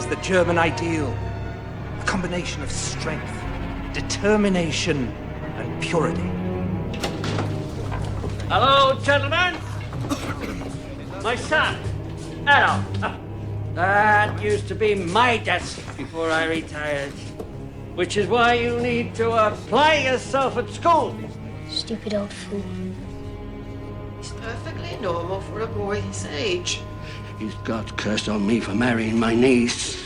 was the German ideal. A combination of strength, determination, and purity. Hello, gentlemen. My son. Hello. That used to be my desk before I retired. Which is why you need to apply yourself at school. Stupid old fool. He's perfectly normal for a boy his age. He's got curse on me for marrying my niece.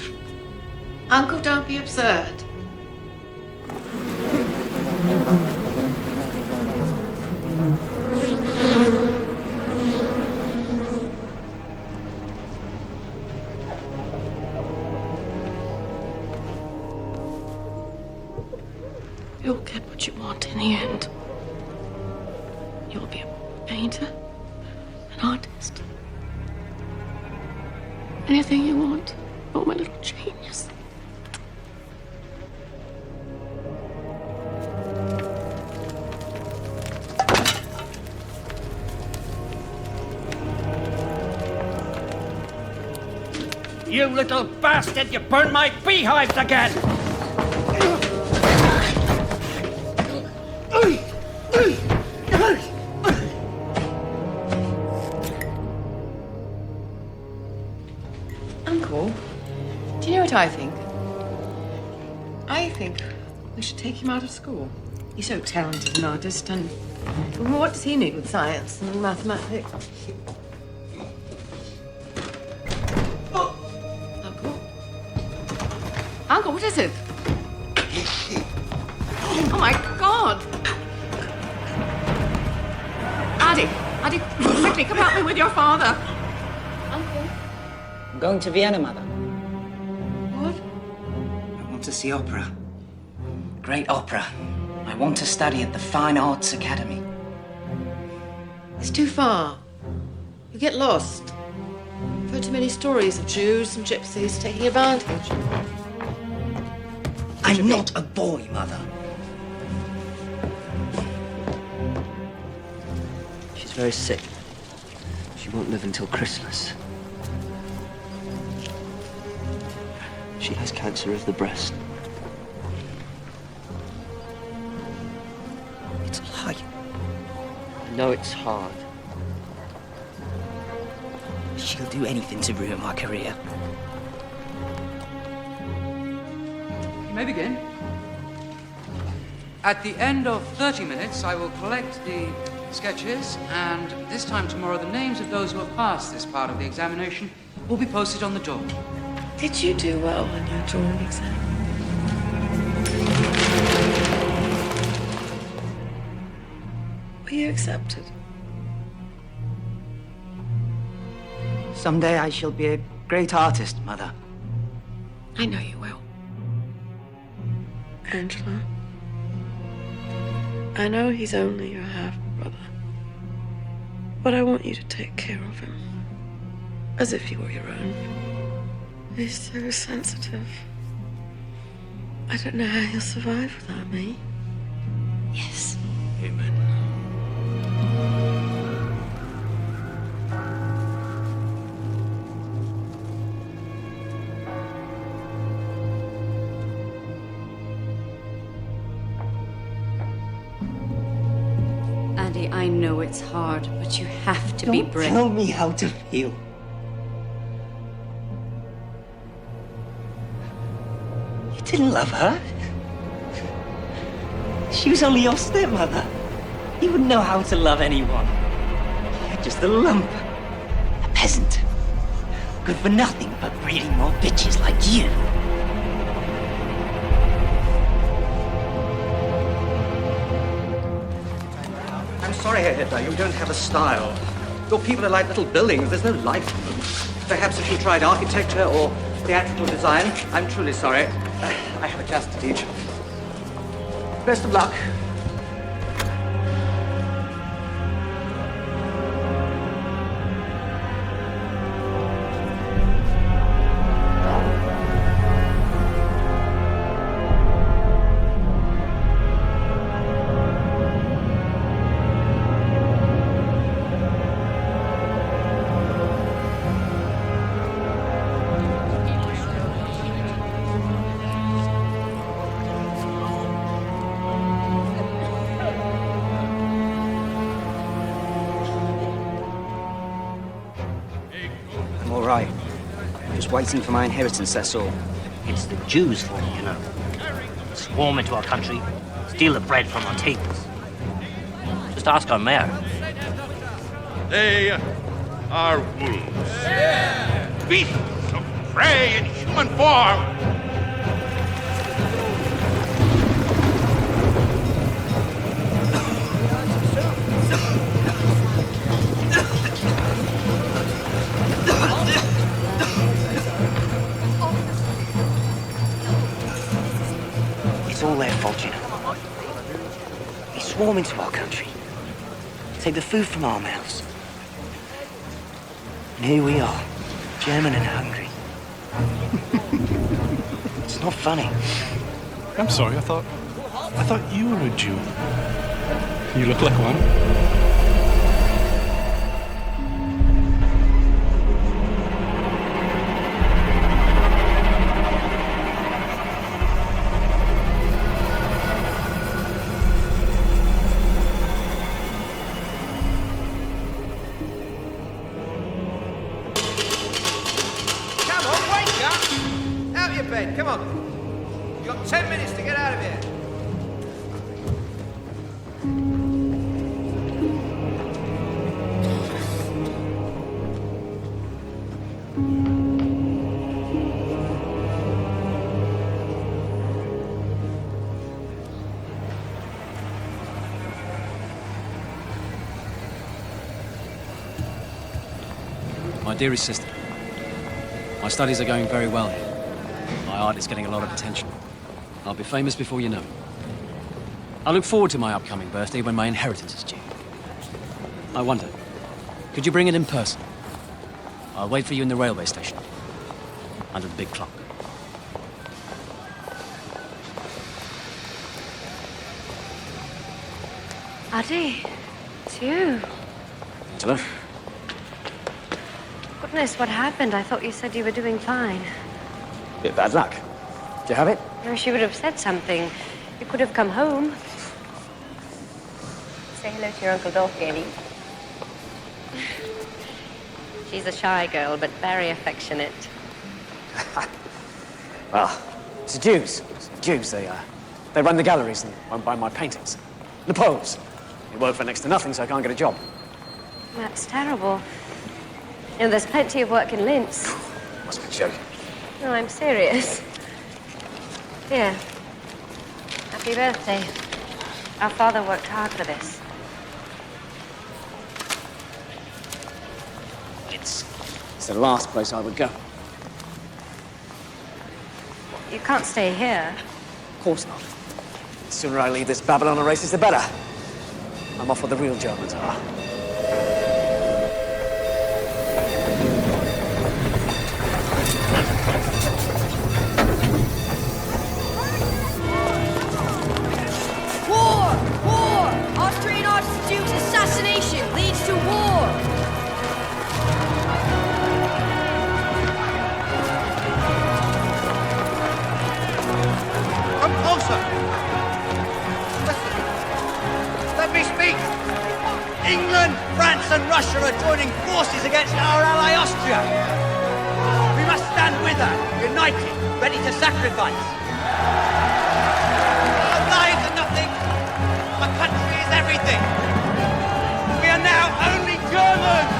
Uncle, don't be absurd. You'll get what you want in the end. You'll be a painter, an artist. Anything you want. Oh, my little genius. You little bastard, you burned my beehives again! Uncle, do you know what I think? I think we should take him out of school. He's so talented an artist, and what does he need with science and mathematics? Uncle, what is it? Oh, my God! Addy, quickly, come help me with your father. Uncle? I'm going to Vienna, Mother. What? I want to see opera. Great opera. I want to study at the Fine Arts Academy. It's too far. You get lost. I've heard too many stories of Jews and gypsies taking advantage. I'm not a boy, Mother. She's very sick. She won't live until Christmas. She has cancer of the breast. It's a lie. I know it's hard. She'll do anything to ruin my career. You may begin. At the end of 30 minutes, I will collect the sketches, and this time tomorrow, the names of those who have passed this part of the examination will be posted on the door. Did you do well on your drawing exam? Were you accepted? Someday I shall be a great artist, Mother. I know you will. Angela, I know he's only your half-brother, but I want you to take care of him as if he were your own. He's so sensitive. I don't know how he'll survive without me. Yes. Amen. Andy, I know it's hard, but you have to be brave. Tell me how to feel. You didn't love her. She was only your stepmother. You wouldn't know how to love anyone. You're just a lump. A peasant. Good for nothing but breeding more bitches like you. I'm sorry, Herr Hitler, you don't have a style. Your people are like little buildings, there's no life in them. Perhaps if you tried architecture or theatrical design, I'm truly sorry. I have a class to teach. Best of luck. just waiting for my inheritance, that's all. It's the Jews for me, you know. Swarm into our country, steal the bread from our tables. Just ask our mayor. They are wolves. Beasts of prey in human form. It's all their fault, you know. They swarm into our country, take the food from our mouths. And here we are, German and hungry. It's not funny. I'm sorry, I thought you were a Jew. You look like one. Come on. You've got 10 minutes to get out of here. My dearest sister, my studies are going very well here. My art is getting a lot of attention. I'll be famous before you know it. I look forward to my upcoming birthday when my inheritance is due. I wonder, could you bring it in person? I'll wait for you in the railway station, under the big clock. Addy, it's you. Angela? Goodness, what happened? I thought you said you were doing fine. Bit bad luck. Do you have it? No, she would have said something. You could have come home. Say hello to your Uncle Dorothy, Eddie. She's a shy girl, but very affectionate. Well, it's the Jews. It's the Jews. They run the galleries and won't buy my paintings. The Poles. They work for next to nothing, so I can't get a job. That's terrible. You know, there's plenty of work in Linz. Must be joking. No, I'm serious. Here. Happy birthday. Our father worked hard for this. It's the last place I would go. You can't stay here. Of course not. The sooner I leave this Babylon races, the better. I'm off where the real Germans are. War! War! Austrian Archduke's assassination leads to war! Come closer! Listen. Let me speak! England, France and Russia are joining forces against our ally Austria. We must stand with her, united, ready to sacrifice. Our lives are nothing. Our country is everything. We are now only Germans.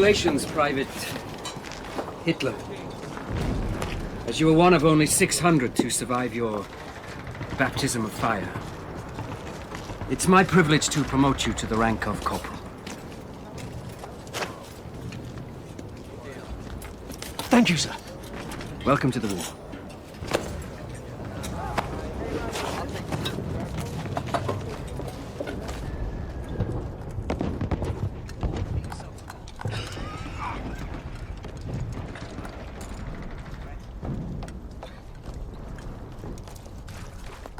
Congratulations, Private Hitler. As you were one of only 600 to survive your baptism of fire. It's my privilege to promote you to the rank of corporal. Thank you, sir. Welcome to the war.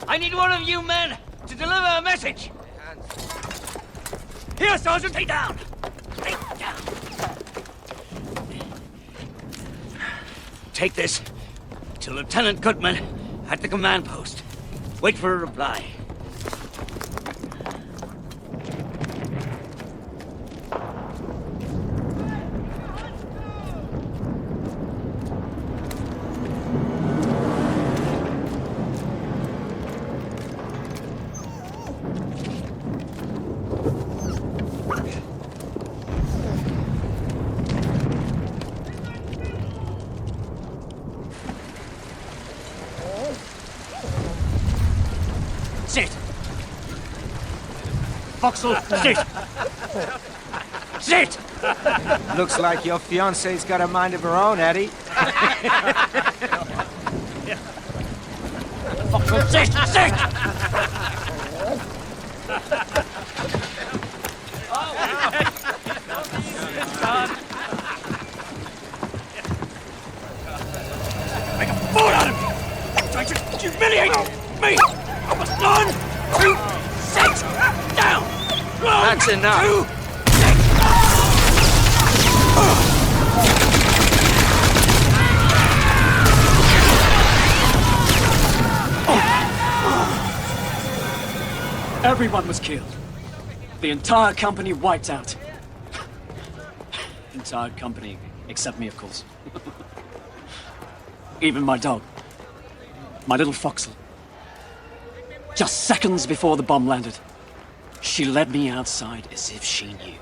I need one of you men to deliver a message. Here, Sergeant, stay down. Stay down. Take this to Lieutenant Goodman at the command post. Wait for a reply. Sit! Foxhole, sit! Sit! Looks like your fiance's got a mind of her own, Eddie. Foxhole, sit! Sit! Make a fool out of me! Trying to humiliate me! One, two, sit down! One, That's enough. Two, Everyone was killed. The entire company wiped out. Entire company, except me, of course. Even my dog. My little Foxhole. Just seconds before the bomb landed, she led me outside as if she knew.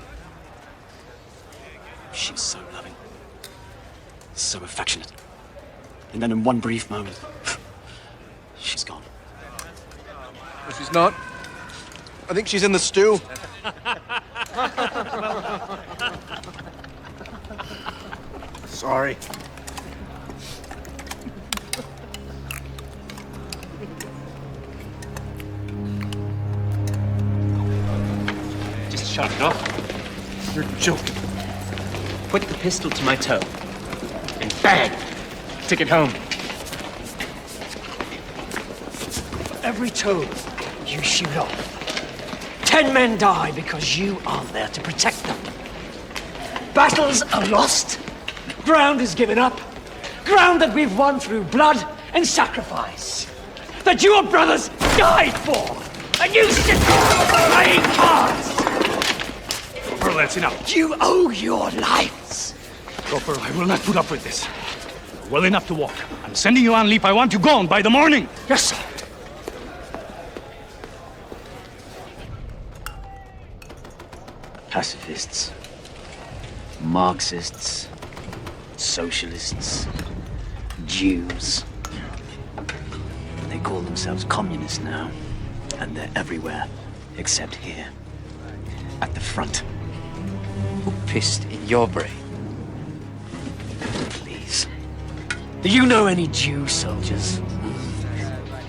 She was so loving, so affectionate. And then in one brief moment, she's gone. But she's not. I think she's in the stew. Sorry. Shut it off. You're joking. Put the pistol to my toe. And bang! Take it home. Every toe you shoot off, 10 men die because you aren't there to protect them. Battles are lost. Ground is given up. Ground that we've won through blood and sacrifice. That your brothers died for. And you sit playing cards. Corporal, that's enough. You owe your lives. Corporal, I will not put up with this. Well enough to walk. I'm sending you on leave. I want you gone by the morning. Yes, sir. Pacifists, Marxists, socialists, Jews. They call themselves communists now, and they're everywhere, except here, at the front. Who pissed in your brain? Please. Do you know any Jew soldiers?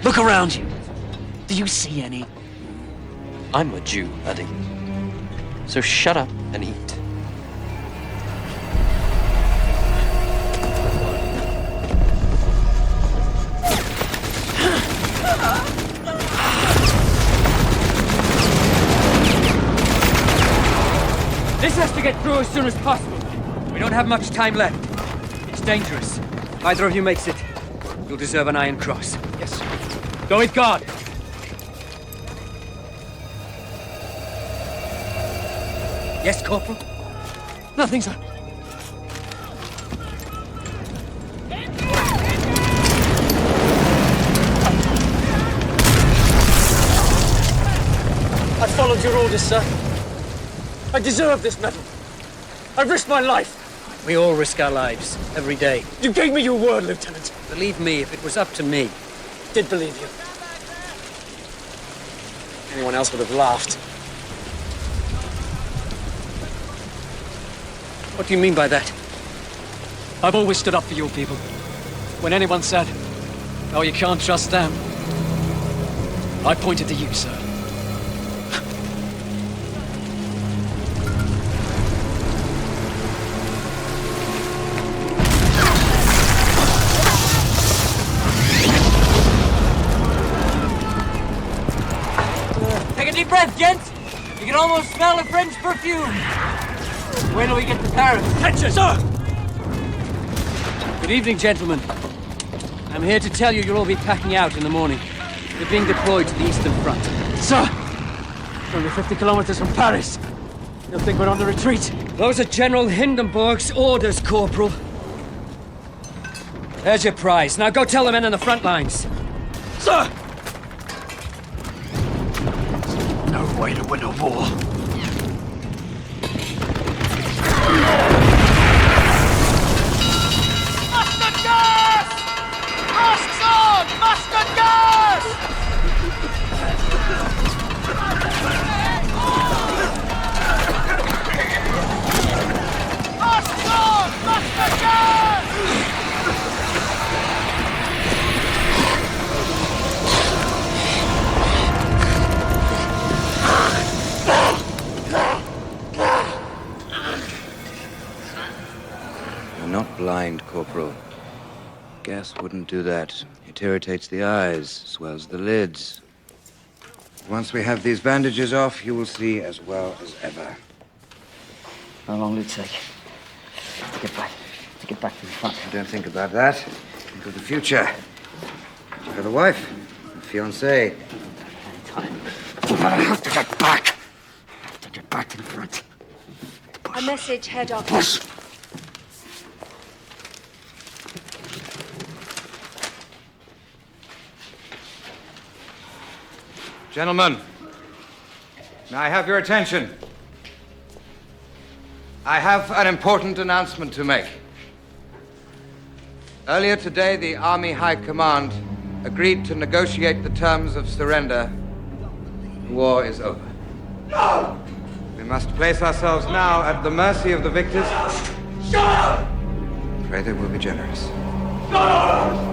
Look around you. Do you see any? I'm a Jew, Eddie. So shut up and eat. This has to get through as soon as possible. We don't have much time left. It's dangerous. If either of you makes it, you'll deserve an Iron Cross. Yes, sir. Go with God. Yes, Corporal? Nothing, sir. I followed your orders, sir. I deserve this medal. I've risked my life. We all risk our lives, every day. You gave me your word, Lieutenant. Believe me, if it was up to me, Did believe you. anyone else would have laughed. What do you mean by that? I've always stood up for your people. When anyone said, "Oh, you can't trust them," I pointed to you, sir. Take a deep breath, gents. You can almost smell the French perfume. Wait till we get to Paris. Attention, sir! Good evening, gentlemen. I'm here to tell you you'll all be packing out in the morning. You're being deployed to the Eastern Front. Sir! We're only 50 kilometers from Paris. You'll think we're on the retreat. Those are General Hindenburg's orders, Corporal. There's your prize. Now go tell the men on the front lines. Sir! No way to win a war. Mustard gas! Masks on! Mustard gas! Masks on! Mustard gas! You're not blind, Corporal. Gas wouldn't do that. It irritates the eyes, swells the lids. Once we have these bandages off, you will see as well as ever. How long will it take to get back to the front? Don't think about that. Think of the future. You have a wife, a fiancé. I have to get back. I have to get back to the front. A message, Herr Doctor. Gentlemen, may I have your attention? I have an important announcement to make. Earlier today, the Army High Command agreed to negotiate the terms of surrender. The war is over. No! We must place ourselves now at the mercy of the victors. Shut up! Pray they will be generous. No!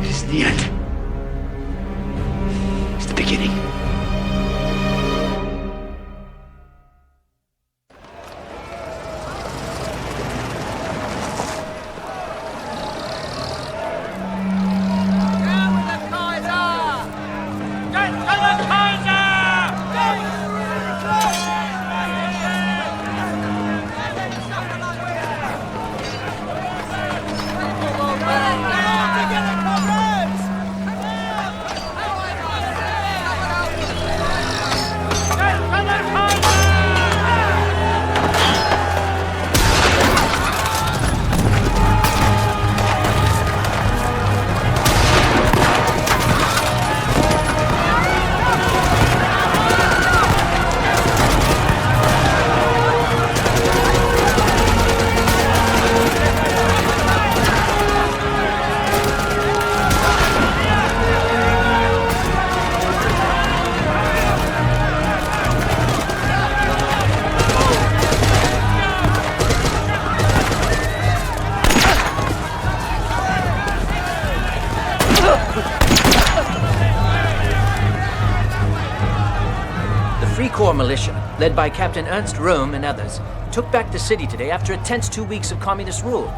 It's the end. It's the beginning. Militia, led by Captain Ernst Röhm and others, took back the city today after a tense 2 weeks of communist rule.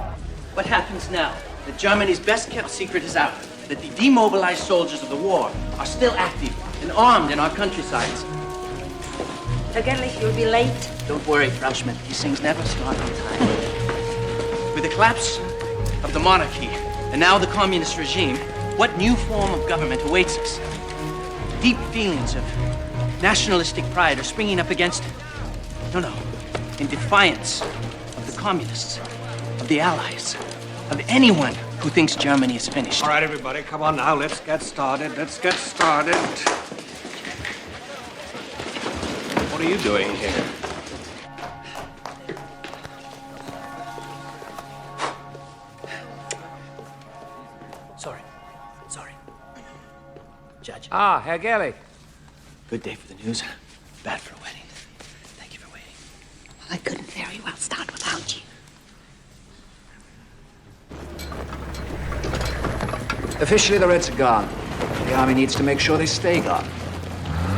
What happens now? That Germany's best-kept secret is out. That the demobilized soldiers of the war are still active and armed in our countrysides. Vergeblich, you'll be late. Don't worry, Frauschmidt. These things never start on time. With the collapse of the monarchy and now the communist regime, what new form of government awaits us? Deep feelings of nationalistic pride are springing up against, in defiance of the communists, of the Allies, of anyone who thinks Germany is finished. All right, everybody, come on now. Let's get started. Let's get started. What are you doing here? Sorry. Judge. Ah, Herr Gerlich. Good day for the news, bad for a wedding. Thank you for waiting. I couldn't very well start without you. Officially, the Reds are gone. The Army needs to make sure they stay gone.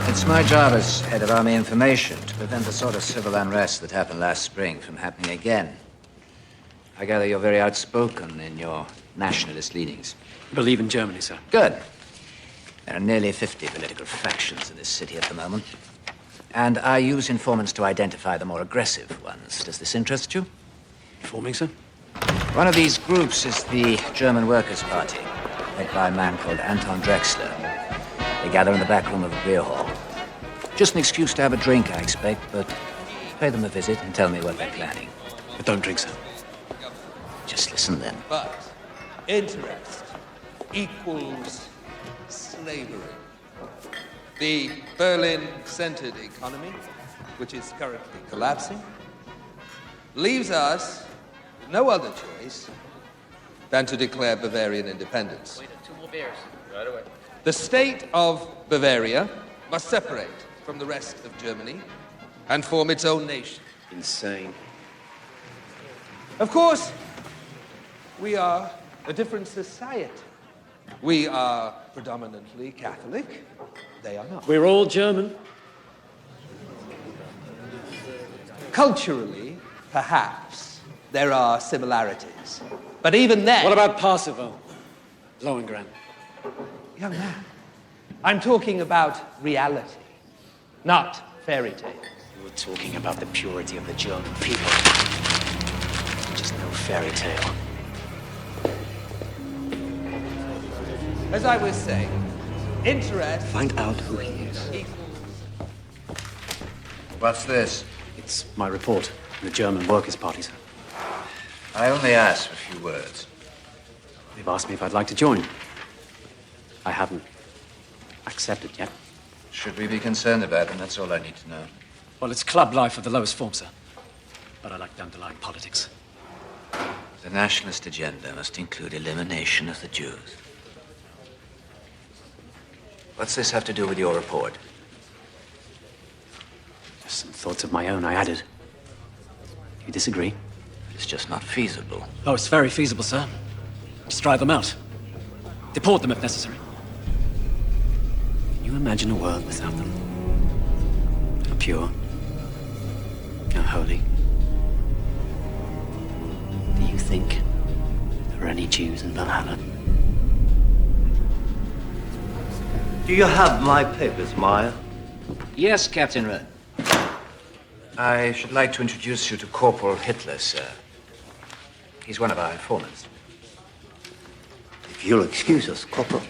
It's my job as head of Army information to prevent the sort of civil unrest that happened last spring from happening again. I gather you're very outspoken in your nationalist leanings. Believe in Germany, sir. Good. There are nearly 50 political factions in this city at the moment. And I use informants to identify the more aggressive ones. Does this interest you? Informing, sir? One of these groups is the German Workers' Party, led by a man called Anton Drexler. They gather in the back room of a beer hall. Just an excuse to have a drink, I expect, but pay them a visit and tell me what they're planning. But don't drink, sir. Just listen then. But interest equals slavery. The Berlin-centered economy, which is currently collapsing, leaves us with no other choice than to declare Bavarian independence. Two more beers. Right away. The state of Bavaria must separate from the rest of Germany and form its own nation. Insane. Of course, we are a different society. We are predominantly Catholic. They are not. We're all German. Culturally, perhaps, there are similarities. But even then... What about Parsifal? Lohengrin? Young man, I'm talking about reality, not fairy tale. You're talking about the purity of the German people. Just no fairy tale. As I was saying, interest... Find out who he is. What's this? It's my report from the German Workers' Party, sir. I only asked for a few words. They've asked me if I'd like to join. I haven't accepted yet. Should we be concerned about them? That's all I need to know. Well, it's club life of the lowest form, sir. But I like the underlying politics. The nationalist agenda must include elimination of the Jews. What's this have to do with your report? Just some thoughts of my own I added. You disagree? It's just not feasible. Oh, it's very feasible, sir. Just drive them out. Deport them if necessary. Can you imagine a world without them? How pure, how holy. Do you think there are any Jews in Valhalla? Do you have my papers, Meyer? Yes, Captain Rudd. I should like to introduce you to Corporal Hitler, sir. He's one of our informants. If you'll excuse us, Corporal.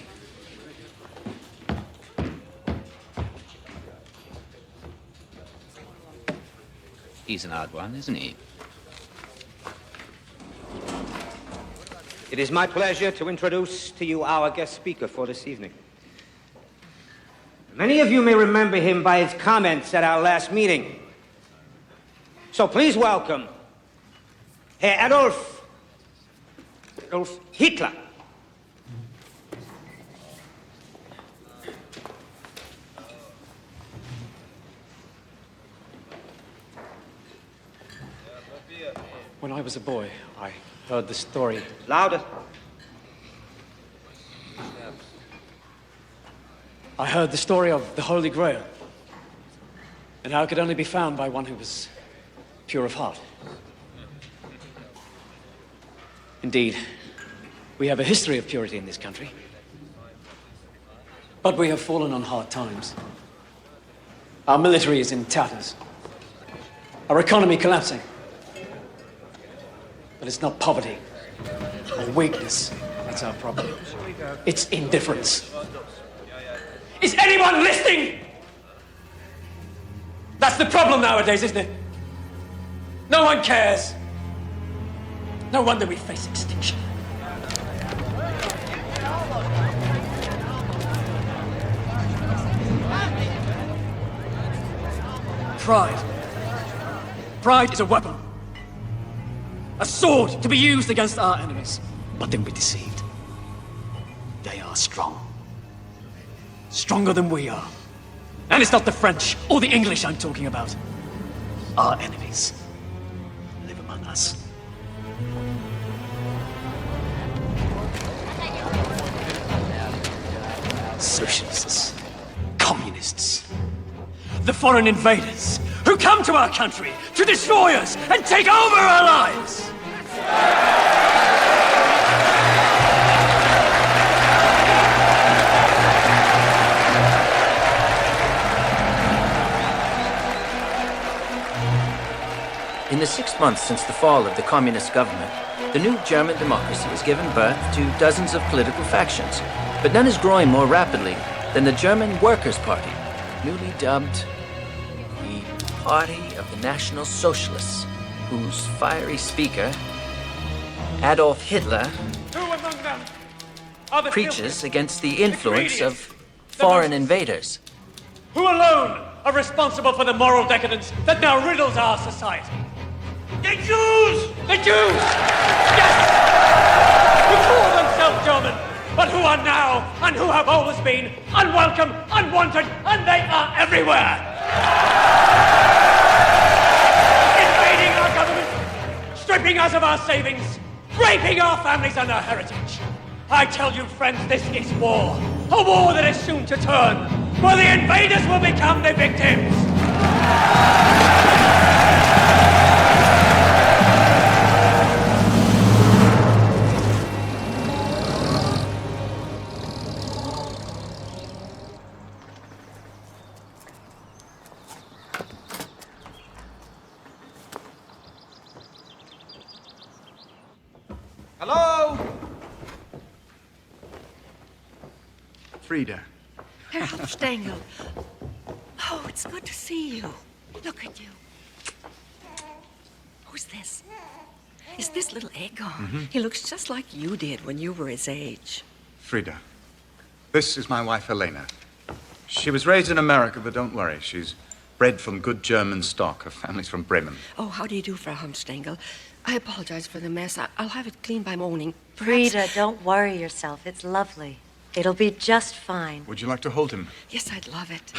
He's an odd one, isn't he? It is my pleasure to introduce to you our guest speaker for this evening. Many of you may remember him by his comments at our last meeting. So please welcome Herr Adolf Hitler. When I was a boy, I heard the story. Louder. I heard the story of the Holy Grail, and how it could only be found by one who was pure of heart. Indeed, we have a history of purity in this country, but we have fallen on hard times. Our military is in tatters, our economy collapsing. But it's not poverty or weakness that's our problem. It's indifference. Is anyone listening? That's the problem nowadays, isn't it? No one cares. No wonder we face extinction. pride. Pride is a weapon. A sword to be used against our enemies. But don't be deceived. They are strong. Stronger than we are. And it's not the French or the English I'm talking about. Our enemies live among us. Socialists, communists, the foreign invaders who come to our country to destroy us and take over our lives. In the 6 months since the fall of the communist government, the new German democracy has given birth to dozens of political factions, but none is growing more rapidly than the German Workers' Party, newly dubbed the Party of the National Socialists, whose fiery speaker, Adolf Hitler, preaches against the influence of foreign invaders. Who alone are responsible for the moral decadence that now riddles our society? The Jews! The Jews! Yes! Who call themselves German, but who are now, and who have always been, unwelcome, unwanted, and they are everywhere! Invading our government, stripping us of our savings, raping our families and our heritage. I tell you, friends, this is war. A war that is soon to turn, where the invaders will become the victims. Hello? Frida. Herr Hauptstengel. Oh, it's good to see you. Look at you. Who's this? Is this little Egon? Mhm. He looks just like you did when you were his age. Frida. This is my wife, Elena. She was raised in America, but don't worry. She's bred from good German stock. Her family's from Bremen. Oh, how do you do, Frau Hauptstengel? I apologize for the mess. I'll have it cleaned by morning. Frida, don't worry yourself. It's lovely. It'll be just fine. Would you like to hold him? Yes, I'd love it.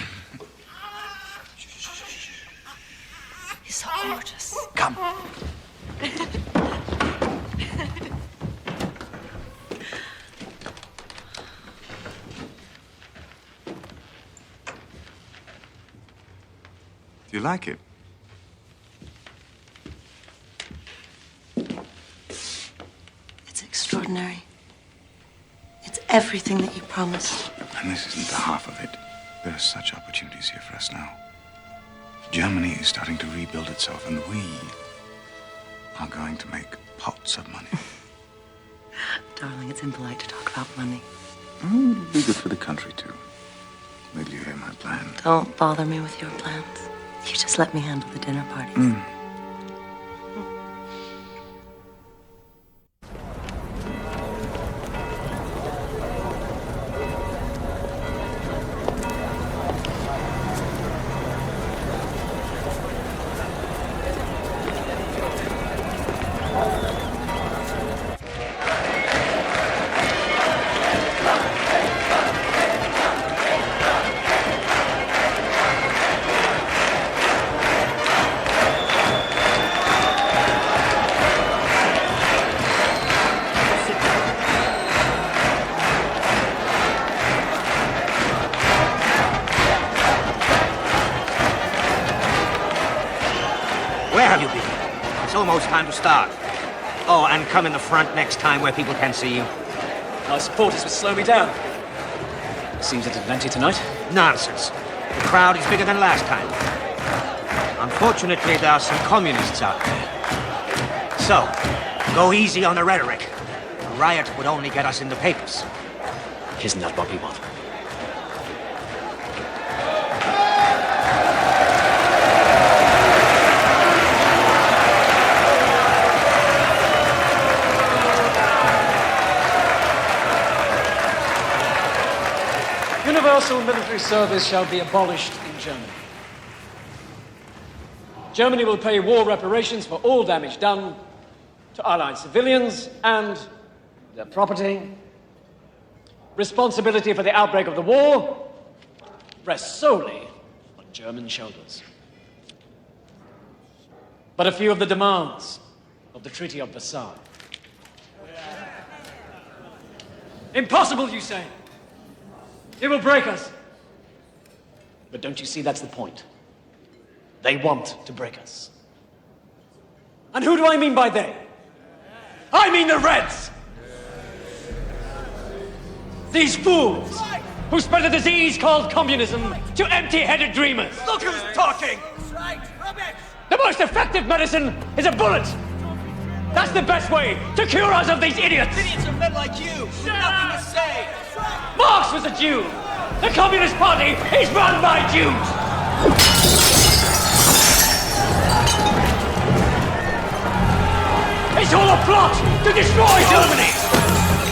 He's so gorgeous. Come. Do you like it? It's extraordinary. It's everything that you promised. And this isn't the half of it. There are such opportunities here for us now. Germany is starting to rebuild itself, and we are going to make pots of money. Darling, it's impolite to talk about money. It'll be good for the country, too. Wait till you hear my plan. Don't bother me with your plans. You just let me handle the dinner parties. Where have you been? It's almost time to start. Oh, and come in the front next time where people can see you. Our supporters will slow me down. Seems it plenty tonight. Nonsense. The crowd is bigger than last time. Unfortunately, there are some communists out there. So, go easy on the rhetoric. A riot would only get us in the papers. Isn't that what we want? Universal military service shall be abolished in Germany. Germany will pay war reparations for all damage done to Allied civilians and their property. Responsibility for the outbreak of the war rests solely on German shoulders. But a few of the demands of the Treaty of Versailles. Impossible, you say? It will break us. But don't you see that's the point? They want to break us. And who do I mean by they? I mean the Reds! These fools who spread a disease called communism to empty-headed dreamers. Look who's talking! The most effective medicine is a bullet! That's the best way to cure us of these idiots! Idiots are men like you! Nothing to say! Marx was a Jew! The Communist Party is run by Jews! It's all a plot to destroy Germany!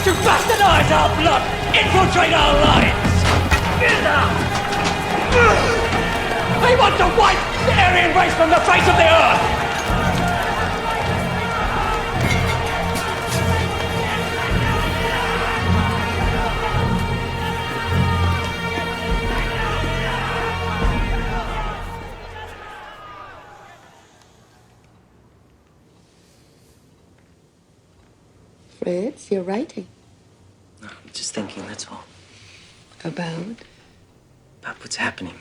To bastardize our blood! Infiltrate our lives! They want to wipe the Aryan race from the face of the earth! Fritz, you're writing. No, I'm just thinking, that's all. About? About what's happening.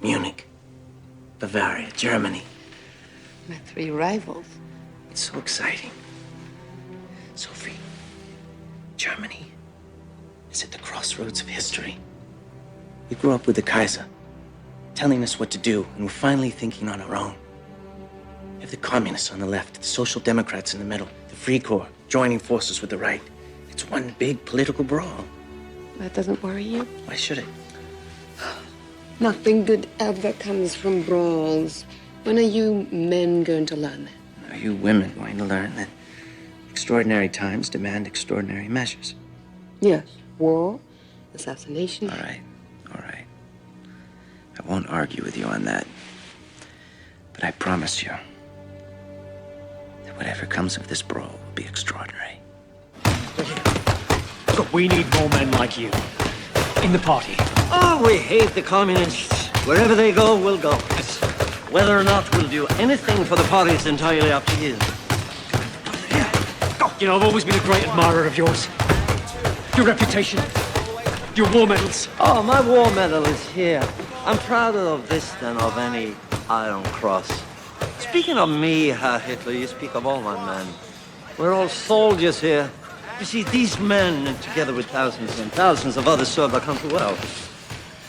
Munich, Bavaria, Germany. My 3 rivals. It's so exciting. Sophie, Germany is at the crossroads of history. We grew up with the Kaiser, telling us what to do, and we're finally thinking on our own. You have the communists on the left, the social democrats in the middle, the Free Corps joining forces with the right. It's one big political brawl. That doesn't worry you? Why should it? Nothing good ever comes from brawls. When are you men going to learn that? Are you women going to learn that extraordinary times demand extraordinary measures? Yes. War, assassination. All right, all right. I won't argue with you on that. But I promise you that whatever comes of this brawl will be extraordinary. Look, we need more men like you. In the party. Oh, we hate the communists. Wherever they go, we'll go. Whether or not we'll do anything for the party is entirely up to you. You know, I've always been a great admirer of yours. Your reputation, your war medals. Oh, my war medal is here. I'm prouder of this than of any Iron Cross. Speaking of me, Herr Hitler, you speak of all my men. We're all soldiers here. You see, these men, together with thousands and thousands of others, served our country well.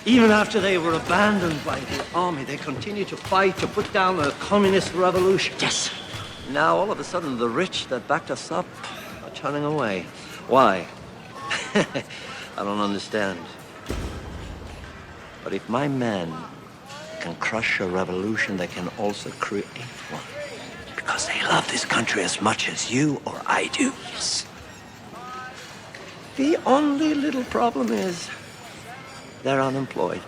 Even after they were abandoned by the army, they continued to fight to put down the communist revolution. Yes. Now, all of a sudden, the rich that backed us up are turning away. Why? I don't understand. But if my men can crush a revolution, they can also create one. Because they love this country as much as you or I do. Yes. The only little problem is they're unemployed.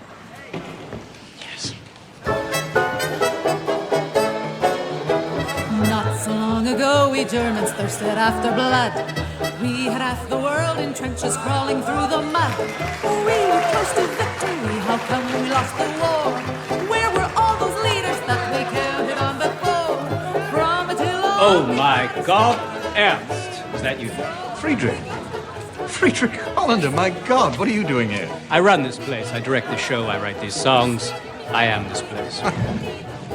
Yes. Not so long ago, we Germans thirsted after blood. We had half the world in trenches crawling through the mud. We were close to victory. How come we lost the war? Where were all those leaders that we counted on before? From Attila. Oh my God, Ernst, is that you? Friedrich. Friedrich Hollander, my God, what are you doing here? I run this place. I direct the show. I write these songs. I am this place.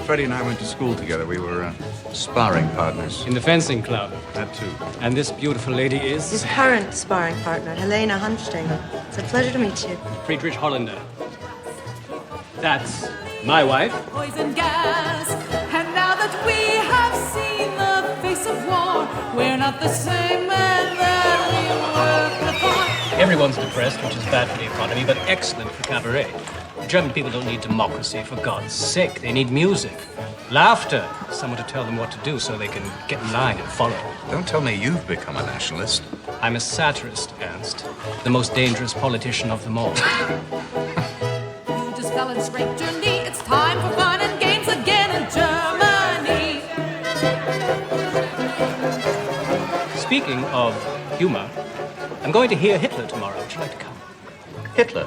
Freddie and I went to school together. We were sparring partners. In the fencing club. That too. And this beautiful lady is? His current sparring partner, Helena Hunstein. It's a pleasure to meet you. Friedrich Hollander. That's my wife. Poison gas. And now that we have seen the face of war, we're not the same men that we were before. Everyone's depressed, which is bad for the economy, but excellent for cabaret. German people don't need democracy, for God's sake. They need music, laughter, someone to tell them what to do so they can get in line and follow. Don't tell me you've become a nationalist. I'm a satirist, Ernst. The most dangerous politician of them all. You just fell and scraped your knee. It's time for fun and games again in Germany. speaking of humor, I'm going to hear Hitler tomorrow. Would you like to come? Hitler?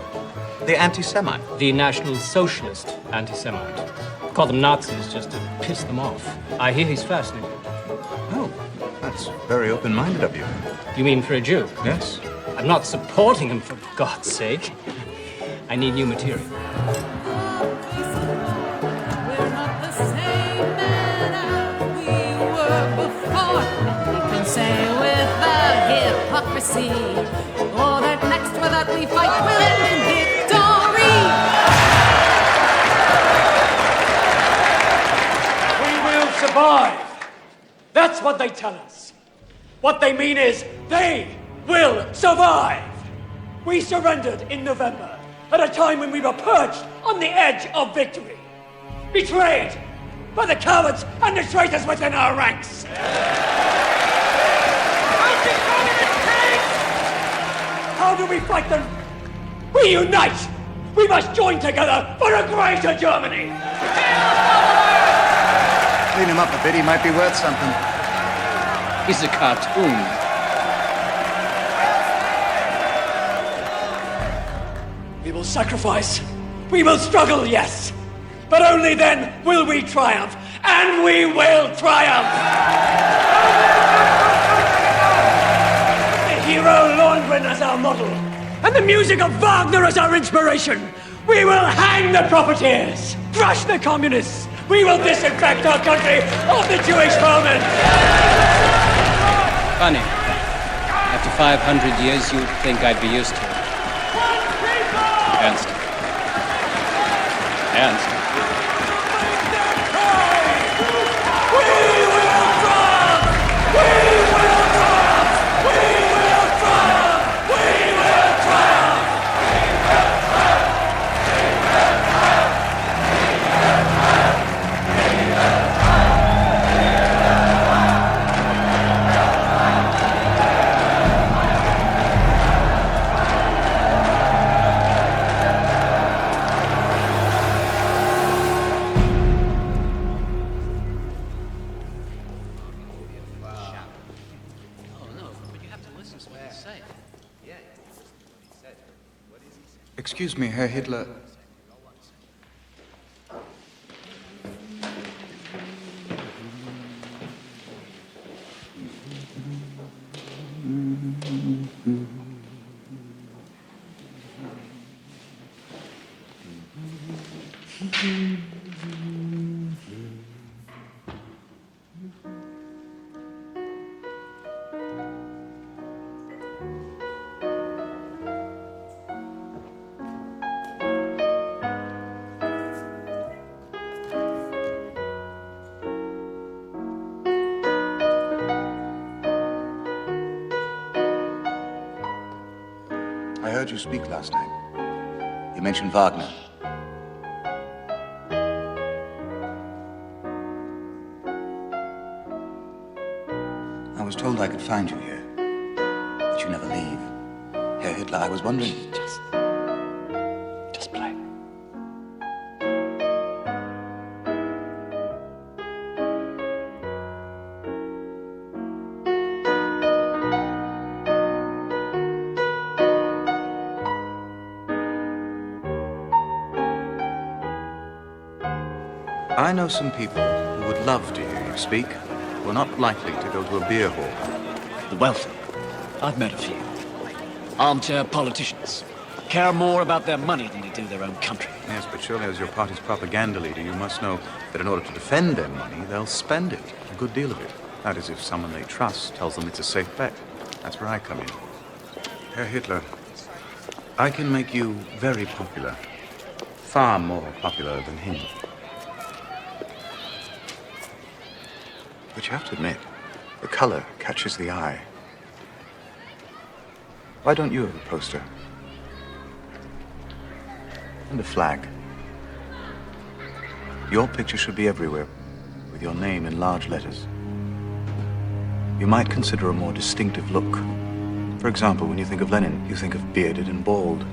The anti-Semite? The National Socialist anti-Semite. Call them Nazis just to piss them off. I hear he's fascinating. Oh, that's very open-minded of you. You mean for a Jew? Yes. I'm not supporting him, for God's sake. I need new material. We're not the same men as we were before. We can say with the hypocrisy, oh, that next war that we fight will end in victory. We will survive. That's what they tell us. What they mean is they will survive. We surrendered in November at a time when we were perched on the edge of victory, betrayed by the cowards and the traitors within our ranks. How do we fight them? We unite! We must join together for a greater Germany! Clean him up a bit, he might be worth something. He's a cartoon. We will sacrifice. We will struggle, yes. But only then will we triumph. And we will triumph! The hero Lohengrin as our model, and the music of Wagner as our inspiration. We will hang the profiteers, crush the communists. We will disinfect our country of the Jewish vermin. Funny. After 500 years, you'd think I'd be used to it. Ernst. Ernst. Excuse me, Herr Hitler. I heard you speak last night. You mentioned Wagner. I was told I could find you here, that you never leave. Herr Hitler, I was wondering... Just play. I know some people who would love to hear you speak, who are not likely to go to a beer hall. The wealthy. I've met a few. Armchair politicians. Care more about their money than they do their own country. Yes, but surely as your party's propaganda leader, you must know that in order to defend their money, they'll spend it, a good deal of it. That is, if someone they trust tells them it's a safe bet. That's where I come in. Herr Hitler, I can make you very popular. Far more popular than him. But you have to admit, the color catches the eye. Why don't you have a poster? And a flag. Your picture should be everywhere, with your name in large letters. You might consider a more distinctive look. For example, when you think of Lenin, you think of bearded and bald.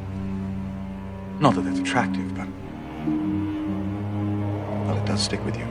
Not that that's attractive, but... well, it does stick with you.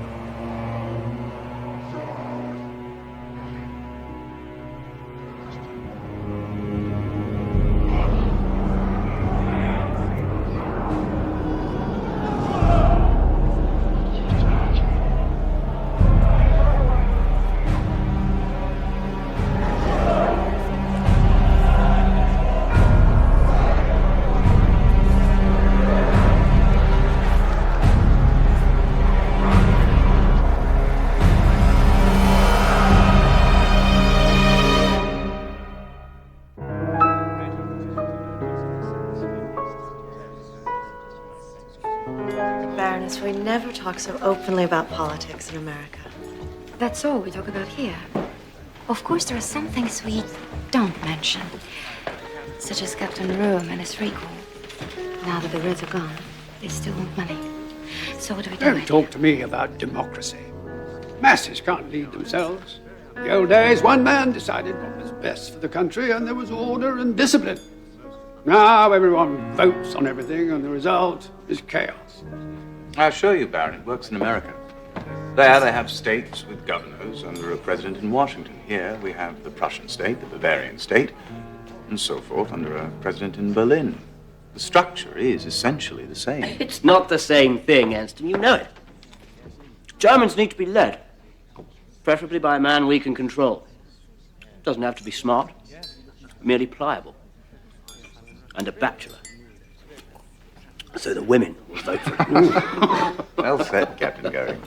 never talk so openly about politics in America. That's all we talk about here. Of course, there are some things we don't mention, such as Captain Rome and his recall. Now that the Reds are gone, they still want money. So what do we do? Don't talk to me about democracy. Masses can't lead themselves. In the old days, one man decided what was best for the country, and there was order and discipline. Now everyone votes on everything, and the result is chaos. I'll show you, Baron. It works in America. There they have states with governors under a president in Washington. Here we have the Prussian state, the Bavarian state, and so forth under a president in Berlin. The structure is essentially the same. It's not the same thing, Anston. You know it. Germans need to be led, preferably by a man we can control. Doesn't have to be smart, merely pliable. And a bachelor. So the women will vote for it. Well said, Captain Goering.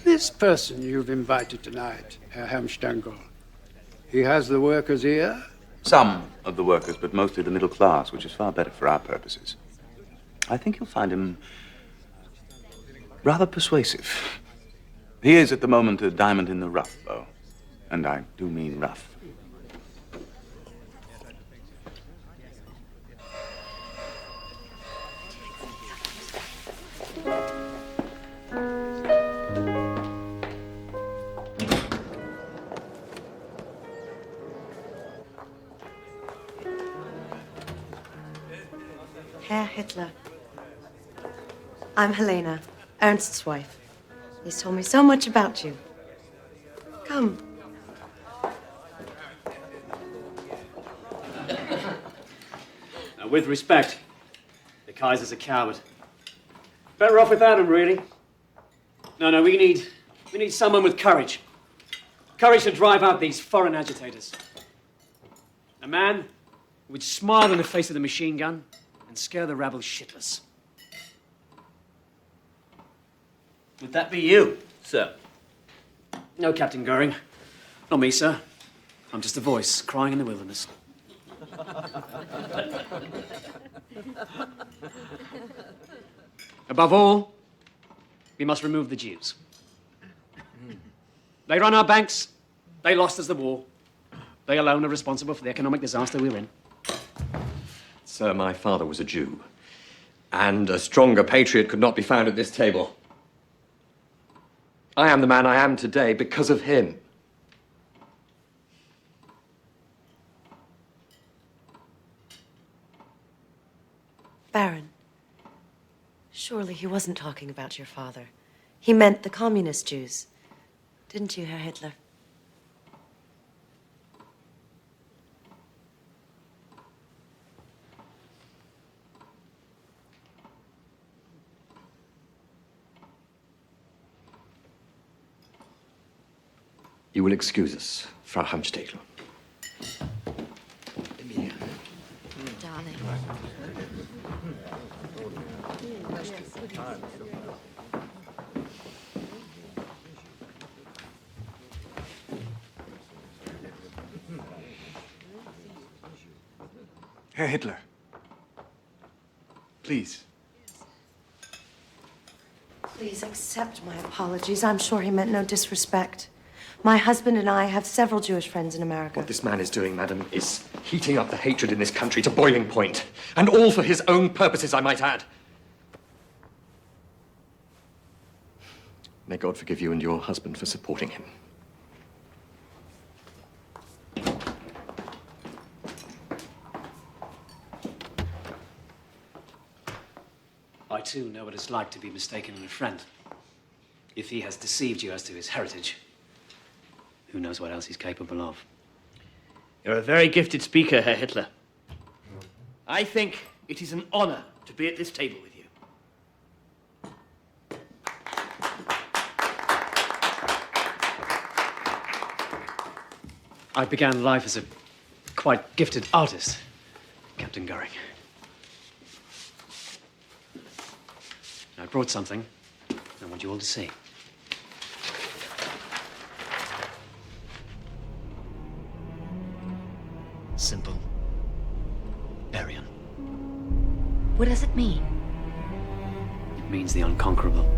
This person you've invited tonight, Herr Helmstengel, he has the workers' ear? Some of the workers, but mostly the middle class, which is far better for our purposes. I think you'll find him rather persuasive. He is at the moment a diamond in the rough, though. And I do mean rough. Herr Hitler. I'm Helena, Ernst's wife. He's told me so much about you. Come. Now, with respect, the Kaiser's a coward. Better off without him, really. No, we need someone with courage. Courage to drive out these foreign agitators. A man who would smile in the face of the machine gun and scare the rabble shitless. Would that be you, sir? No, Captain Goering. Not me, sir. I'm just a voice crying in the wilderness. Above all, we must remove the Jews. They run our banks. They lost us the war. They alone are responsible for the economic disaster we're in. Sir, my father was a Jew, and a stronger patriot could not be found at this table. I am the man I am today because of him. Baron, surely he wasn't talking about your father. He meant the communist Jews. Didn't you, Herr Hitler? You will excuse us, Frau Helmstengel. Darling. Herr Hitler. Please. Please accept my apologies. I'm sure he meant no disrespect. My husband and I have several Jewish friends in America. What this man is doing, madam, is heating up the hatred in this country to boiling point. And all for his own purposes, I might add. May God forgive you and your husband for supporting him. I, too, know what it's like to be mistaken in a friend. If he has deceived you as to his heritage, who knows what else he's capable of? You're a very gifted speaker, Herr Hitler. I think it is an honor to be at this table with you. I began life as a quite gifted artist, Captain Goering. I brought something I want you all to see. Simple. Aryan. What does it mean? It means the unconquerable.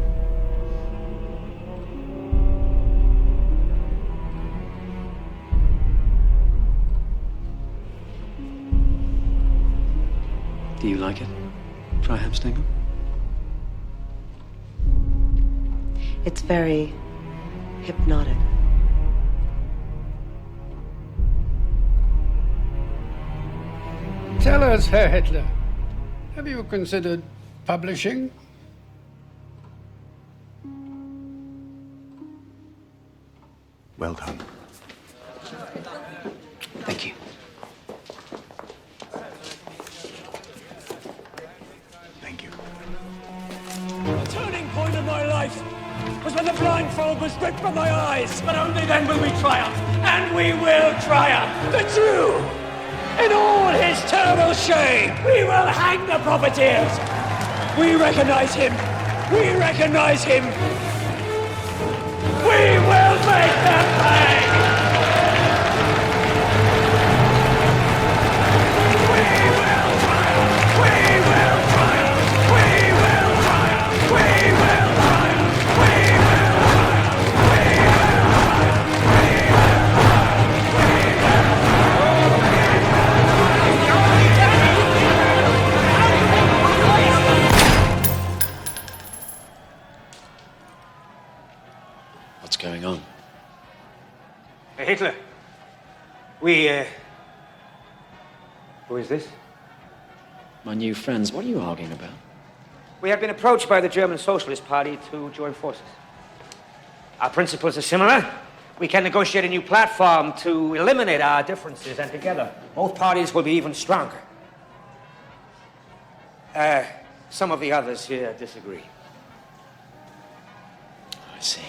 like it? Try hamster. It's very hypnotic. Tell us, Herr Hitler, have you considered publishing? Well done. Thank you. Thank you. The turning point of my life was when the blindfold was ripped from my eyes. But only then will we triumph. And we will triumph. The Jew, in all his terrible shame, we will hang the profiteers. We recognize him. We recognize him. We will make them pay. What's going on? Hey, Hitler. Who is this? My new friends, what are you arguing about? We have been approached by the German Socialist Party to join forces. Our principles are similar. We can negotiate a new platform to eliminate our differences, and together, both parties will be even stronger. Some of the others here disagree. I see.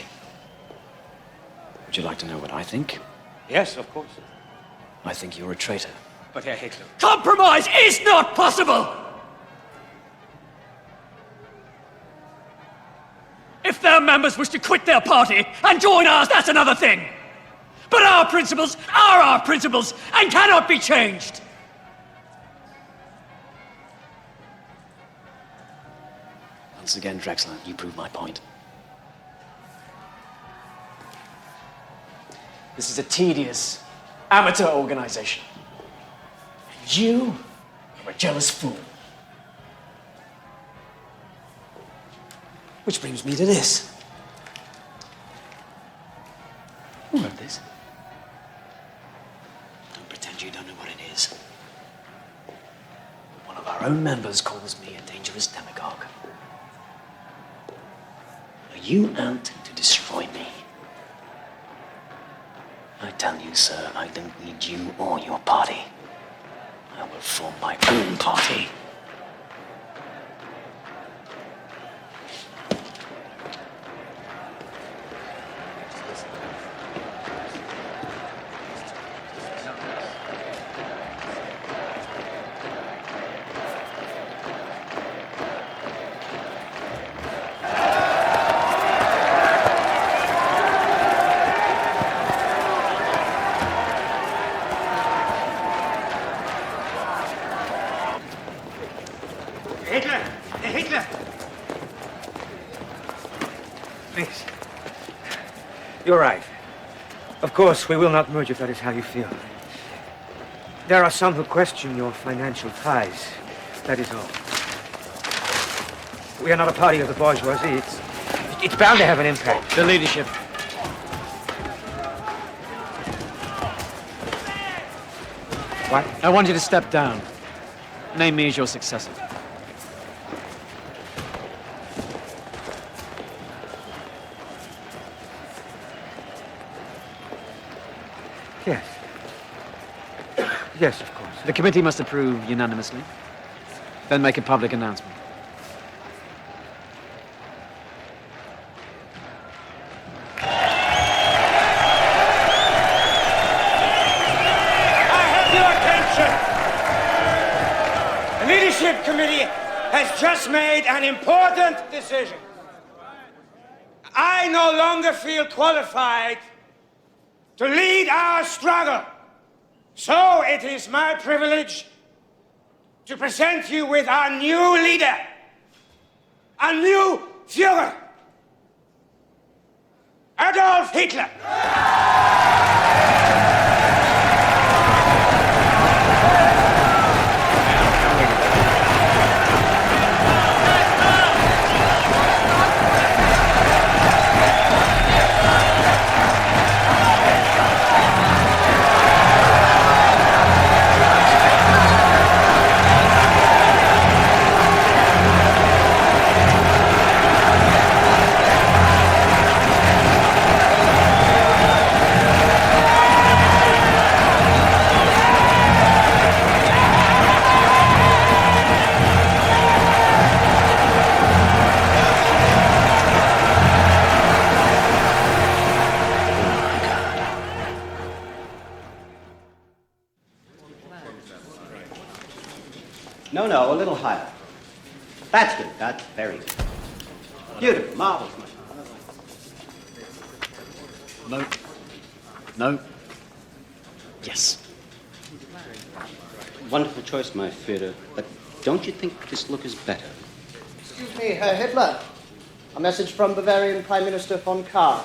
Would you like to know what I think? Yes, of course. I think you're a traitor. But Herr Hitler, compromise is not possible! If their members wish to quit their party and join ours, that's another thing. But our principles are our principles and cannot be changed. Once again, Drexler, you prove my point. This is a tedious, amateur organization. You are a jealous fool. Which brings me to this. Who wrote this? Don't pretend you don't know what it is. One of our own members calls me a dangerous demagogue. Are you out to destroy me? I tell you, sir, I don't need you or your party. I will form my own party. Hitler! Please. You're right. Of course, we will not merge if that is how you feel. There are some who question your financial ties. That is all. We are not a party of the bourgeoisie. It's bound to have an impact. The leadership. What? I want you to step down. Name me as your successor. Yes. Yes, of course. The committee must approve unanimously, then make a public announcement. The leadership committee has just made an important decision. I no longer feel qualified to lead our struggle. So it is my privilege to present you with our new leader, our new Führer, Adolf Hitler. No, a little higher. That's good. That's very good. Beautiful. Marvelous. No. No. Yes. Wonderful choice, my Führer. But don't you think this look is better? Excuse me, Herr Hitler. A message from Bavarian Prime Minister von Kahr.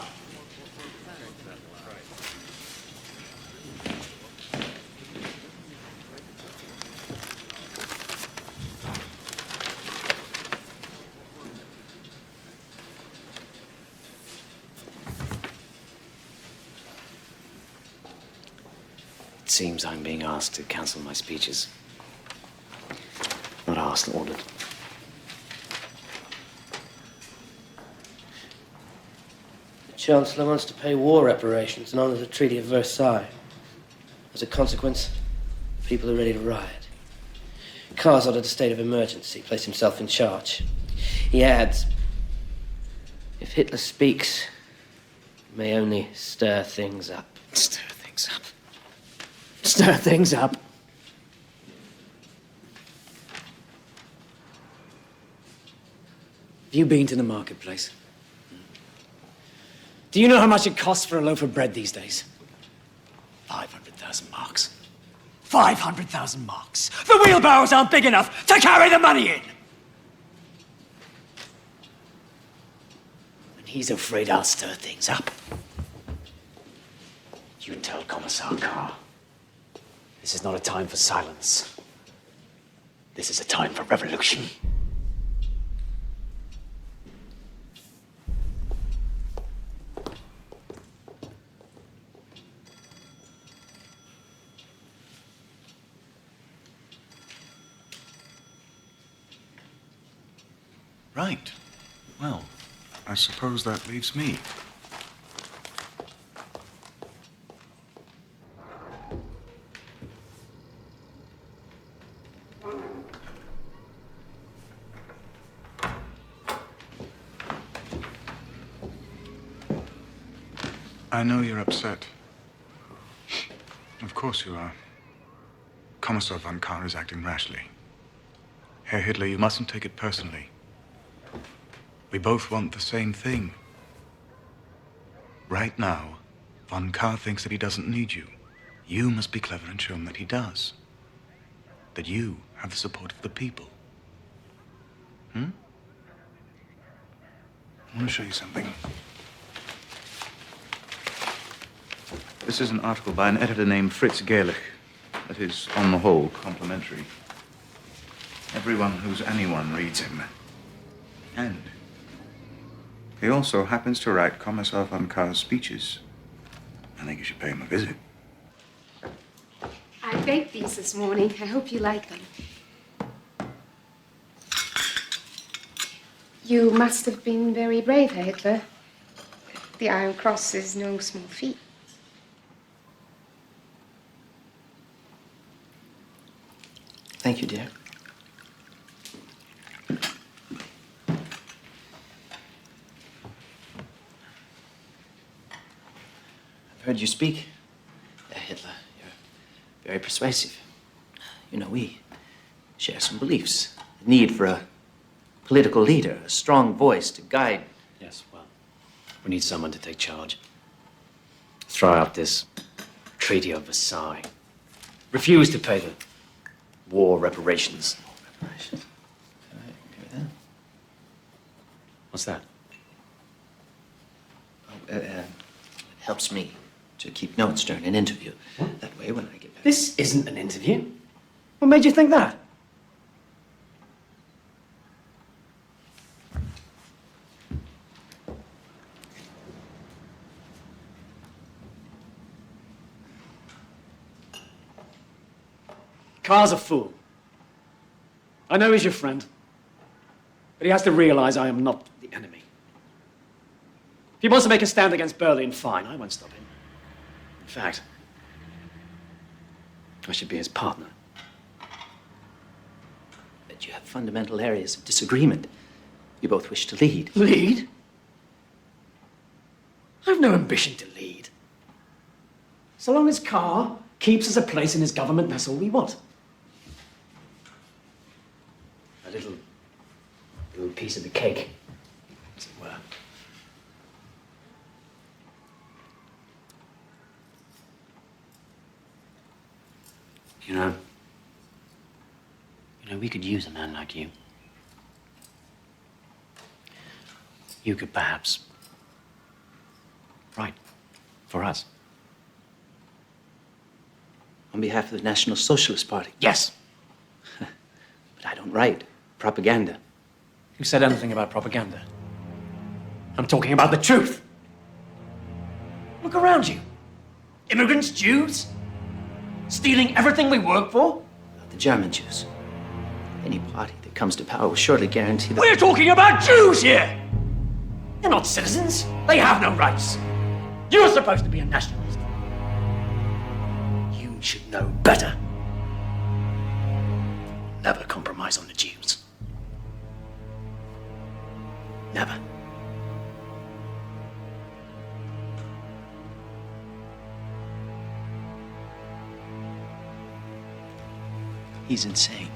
It seems I'm being asked to cancel my speeches. Not asked, ordered. The Chancellor wants to pay war reparations and honor the Treaty of Versailles. As a consequence, people are ready to riot. Kahr's ordered a state of emergency, placed himself in charge. He adds, if Hitler speaks, it may only stir things up. Stir things up. Stir things up. Have you been to the marketplace? Do you know how much it costs for a loaf of bread these days? 500,000 marks. 500,000 marks. The wheelbarrows aren't big enough to carry the money in. And he's afraid I'll stir things up. You tell Commissar Kahr, this is not a time for silence. This is a time for revolution. Right. Well, I suppose that leaves me. I know you're upset. Of course you are. Commissar von Kahr is acting rashly. Herr Hitler, you mustn't take it personally. We both want the same thing. Right now, von Kahr thinks that he doesn't need you. You must be clever and show him that he does. That you have the support of the people. I want to show you something. This is an article by an editor named Fritz Gerlich that is, on the whole, complimentary. Everyone who's anyone reads him. And he also happens to write Commissar von Kahr's speeches. I think you should pay him a visit. I baked these this morning. I hope you like them. You must have been very brave, Herr Hitler. The Iron Cross is no small feat. Thank you, dear. I've heard you speak, Herr Hitler. You're very persuasive. You know, we share some beliefs. The need for a political leader, a strong voice to guide. Yes, well, we need someone to take charge. Throw out this Treaty of Versailles. Refuse to pay the war reparations. Reparations. All right, okay with that. What's that? It helps me to keep notes during an interview. That way, when I get back... This isn't an interview. What made you think that? Kahr's a fool. I know he's your friend, but he has to realize I am not the enemy. If he wants to make a stand against Berlin, fine, I won't stop him. In fact, I should be his partner. But you have fundamental areas of disagreement. You both wish to lead. Lead? I've no ambition to lead. So long as Kahr keeps us a place in his government, that's all we want. piece of the cake, as it were. You know, we could use a man like you. You could perhaps write for us. On behalf of the National Socialist Party. Yes. But I don't write propaganda. Who said anything about propaganda? I'm talking about the truth. Look around you. Immigrants, Jews, stealing everything we work for. The German Jews. Any party that comes to power will surely guarantee that... We're talking about Jews here! They're not citizens. They have no rights. You're supposed to be a nationalist. You should know better. Never compromise on the Jews. Never. He's insane.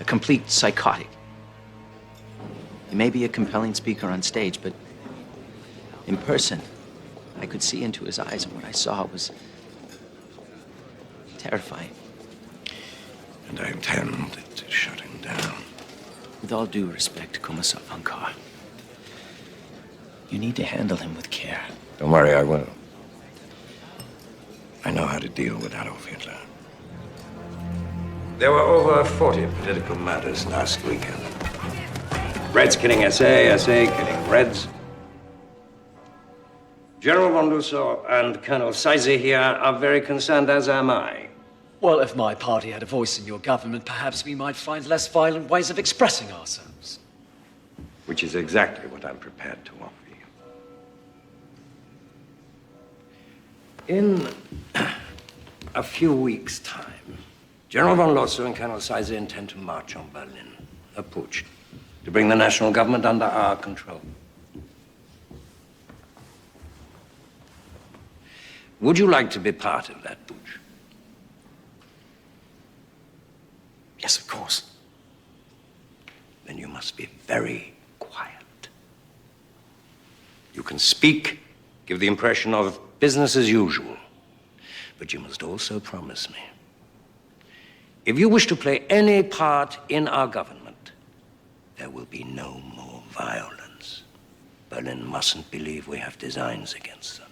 A complete psychotic. He may be a compelling speaker on stage, but in person, I could see into his eyes, and what I saw was terrifying. And I intend to shut him down. With all due respect, Kommissar von Kahr, you need to handle him with care. Don't worry, I will. I know how to deal with Adolf Hitler. There were over 40 political murders last weekend. Reds killing SA, SA killing Reds. General von Lusso and Colonel Seize here are very concerned, as am I. Well, if my party had a voice in your government, perhaps we might find less violent ways of expressing ourselves. Which is exactly what I'm prepared to offer you. In a few weeks' time, General von Lossow and Colonel Seize intend to march on Berlin, a putsch, to bring the national government under our control. Would you like to be part of that putsch? Yes, of course. Then you must be very quiet. You can speak, give the impression of business as usual, but you must also promise me, if you wish to play any part in our government, there will be no more violence. Berlin mustn't believe we have designs against them.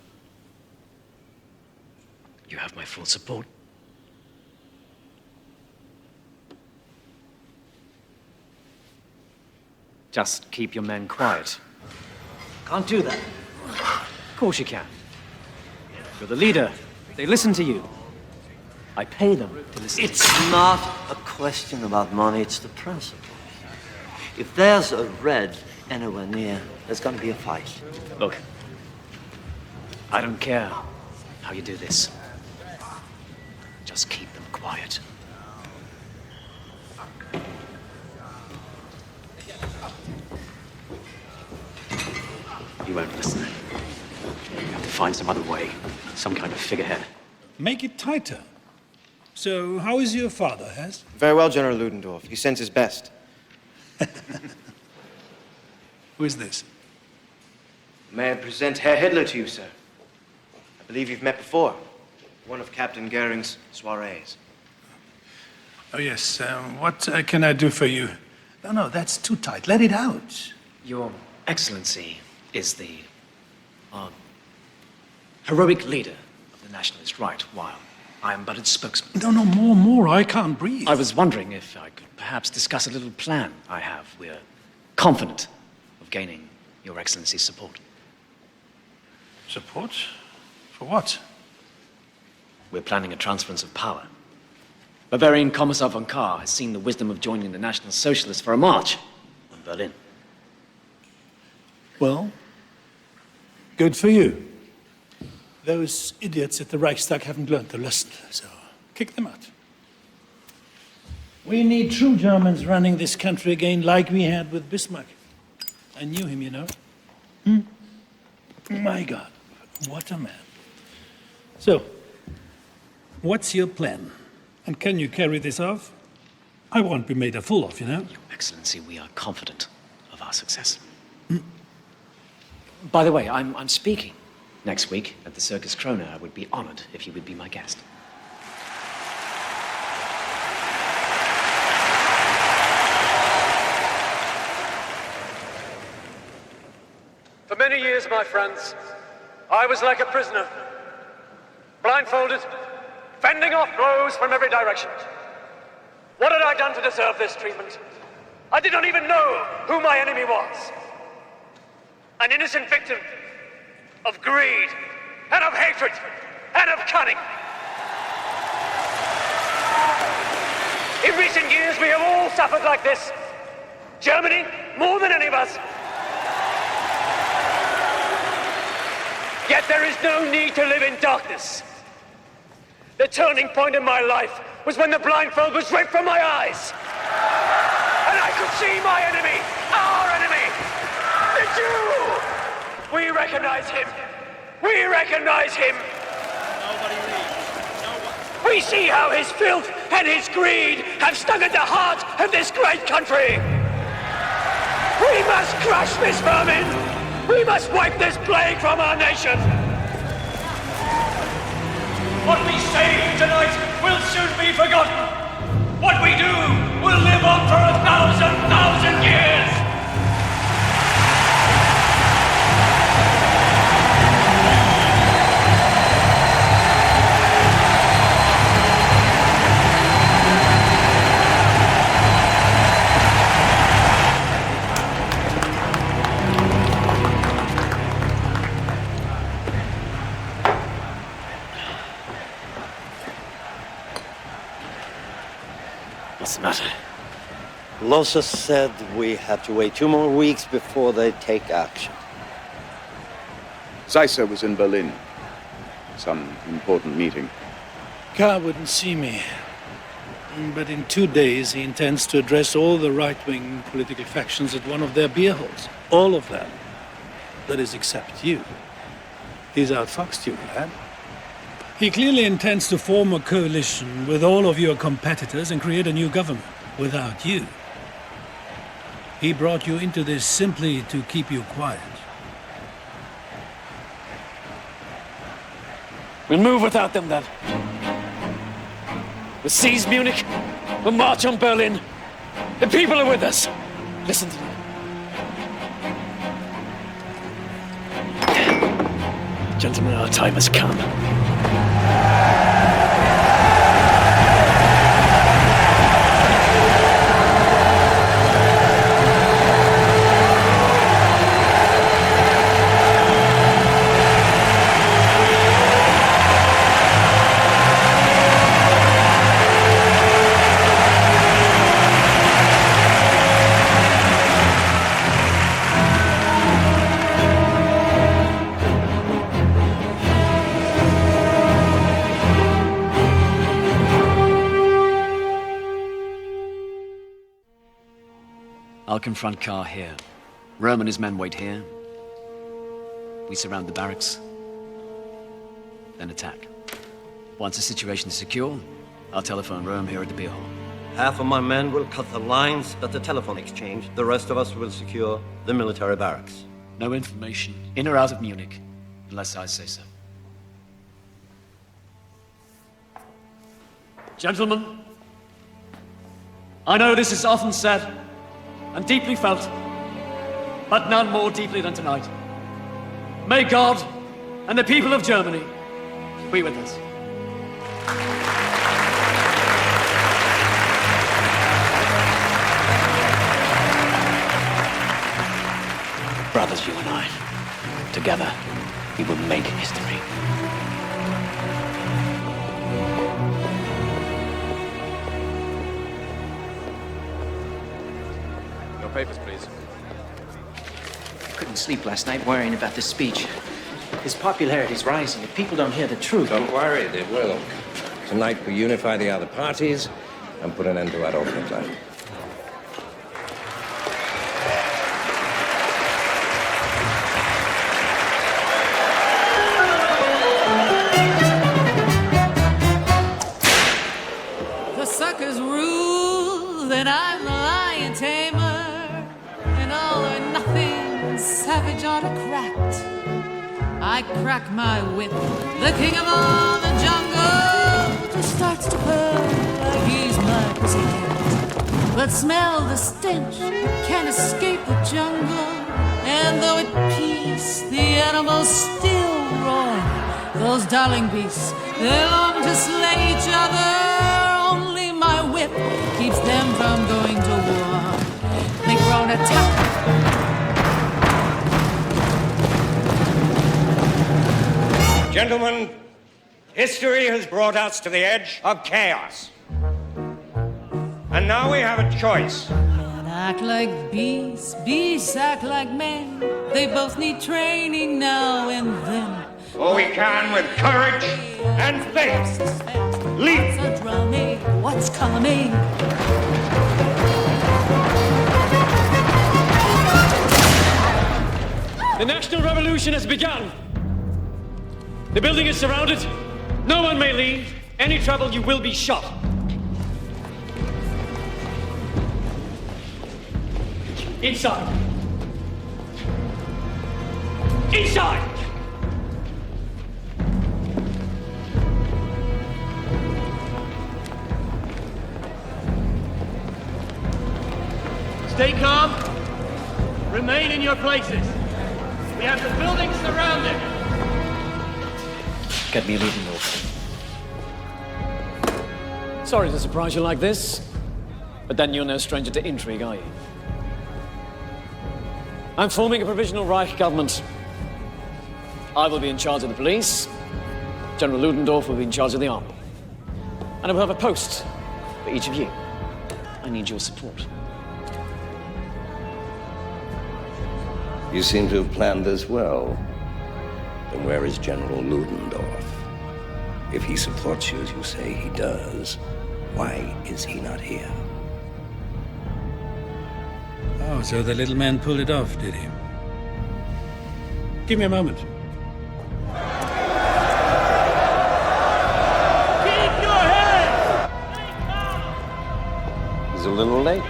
You have my full support. Just keep your men quiet. Can't do that. Of course you can. You're the leader. They listen to you. I pay them to listen. It's not a question about money, it's the principle. If there's a red anywhere near, there's gonna be a fight. Look, I don't care how you do this. Just keep them quiet. You won't listen. You have to find some other way, some kind of figurehead. Make it tighter. So, how is your father, Hess? Very well, General Ludendorff. He sends his best. Who is this? May I present Herr Hitler to you, sir? I believe you've met before. One of Captain Goering's soirees. Oh, yes. What can I do for you? No, that's too tight. Let it out. Your Excellency is the heroic leader of the nationalist right, while I am but its spokesman. No, more. I can't breathe. I was wondering if I could perhaps discuss a little plan I have. We're confident of gaining Your Excellency's support. Support? For what? We're planning a transference of power. Bavarian Commissar von Kahr has seen the wisdom of joining the National Socialists for a march on Berlin. Well, good for you. Those idiots at the Reichstag haven't learned the lesson, so kick them out. We need true Germans running this country again like we had with Bismarck. I knew him, you know. My God, what a man. So, what's your plan? And can you carry this off? I won't be made a fool of, you know. Your Excellency, we are confident. of our success. By the way, I'm speaking next week at the Circus Krona. I would be honored if you would be my guest. For many years, my friends, I was like a prisoner, blindfolded, fending off blows from every direction. What had I done to deserve this treatment? I did not even know who my enemy was. An innocent victim of greed, and of hatred, and of cunning. In recent years, we have all suffered like this. Germany, more than any of us. Yet there is no need to live in darkness. The turning point in my life was when the blindfold was ripped from my eyes. And I could see my enemy, our enemy, the Jew! We recognize him. We recognize him. We see how his filth and his greed have stung at the heart of this great country. We must crush this vermin. We must wipe this plague from our nation. What we say tonight will soon be forgotten. What we do will live on for 1,000 years. What's the matter? Losa said we have to wait 2 more weeks before they take action. Zeisser was in Berlin. Some important meeting. Carr wouldn't see me. But in 2 days, he intends to address all the right-wing political factions at one of their beer halls. All of them. That is, except you. He's outfoxed you, lad. He clearly intends to form a coalition with all of your competitors and create a new government without you. He brought you into this simply to keep you quiet. We'll move without them then. We'll seize Munich. We'll march on Berlin. The people are with us. Listen to them. Gentlemen, our time has come. I'll confront Carr here. Röhm and his men wait here. We surround the barracks, then attack. Once the situation is secure, I'll telephone Röhm here at the beer hall. Half of my men will cut the lines at the telephone exchange. The rest of us will secure the military barracks. No information, in or out of Munich, unless I say so. Gentlemen, I know this is often said and deeply felt, but none more deeply than tonight. May God and the people of Germany be with us. Brothers, you and I, together, we will make history. Your papers, please. I couldn't sleep last night worrying about this speech. His popularity's rising. If people don't hear the truth... Don't worry, they will. Tonight we unify the other parties and put an end to Adolf Hitler. The suckers rule, then I'm the lion tamer, and all the I crack my whip. The king of all the jungle just starts to purr like he's my pussycat. But smell the stench, can't escape the jungle. And though at peace, the animals still roar. Those darling beasts, they long to slay each other. Only my whip keeps them from going to war. They groan attack. Gentlemen, history has brought us to the edge of chaos. And now we have a choice. Men act like beasts, beasts act like men. They both need training now and then. Or we can, with courage and faith, leap. What's a drumming? What's coming? The National Revolution has begun. The building is surrounded. No one may leave. Any trouble, you will be shot. Inside. Inside! Stay calm. Remain in your places. We have the building surrounded. Get me a meeting room. Sorry to surprise you like this, but then you're no stranger to intrigue, are you? I'm forming a provisional Reich government. I will be in charge of the police. General Ludendorff will be in charge of the army. And I will have a post for each of you. I need your support. You seem to have planned this well. Then where is General Ludendorff? If he supports you as you say he does, why is he not here? Oh, so the little man pulled it off, did he? Give me a moment. Keep your head! He's a little late.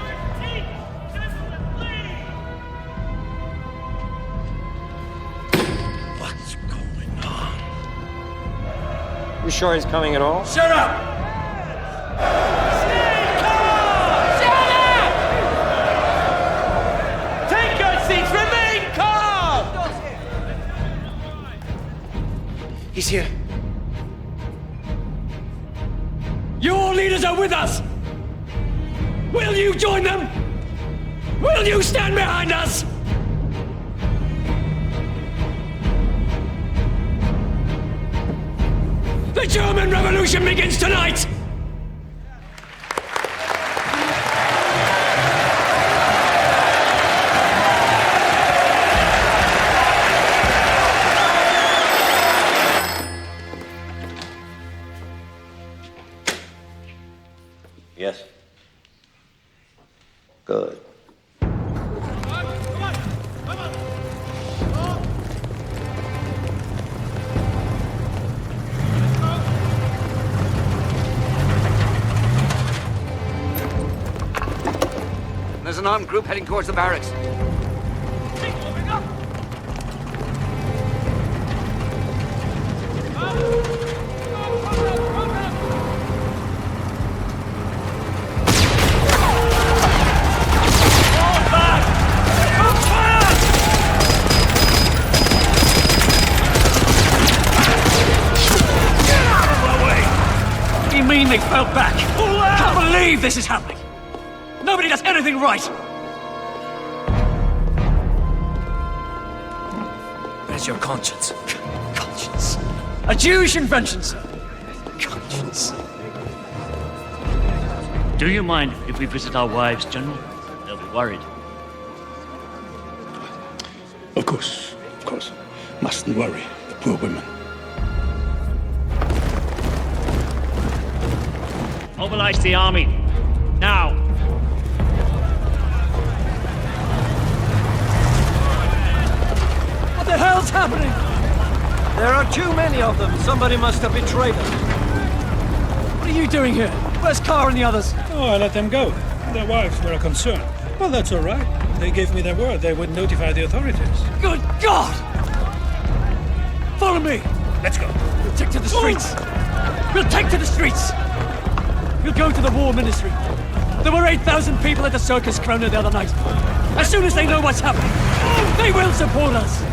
What's going on? You sure he's coming at all? Shut up! He's here. Your leaders are with us! Will you join them? Will you stand behind us? The German Revolution begins tonight! Yes. Good. There's an armed group heading towards the barracks. What do you mean they fell back? I can't believe this is happening! Nobody does anything right! Where's your conscience? Conscience? A Jewish invention, sir! Conscience. Do you mind if we visit our wives, General? They'll be worried. Of course. Mustn't worry, the poor women. Mobilize the army. Now. What the hell's happening? There are too many of them. Somebody must have betrayed us. What are you doing here? Where's Carr and the others? Oh, I let them go. Their wives were a concern. Well, that's all right. They gave me their word they would notify the authorities. Good God! Follow me! Let's go. We'll take to the streets! We'll take to the streets! We'll go to the war ministry. There were 8,000 people at the Circus Krona the other night. As soon as they know what's happening, they will support us!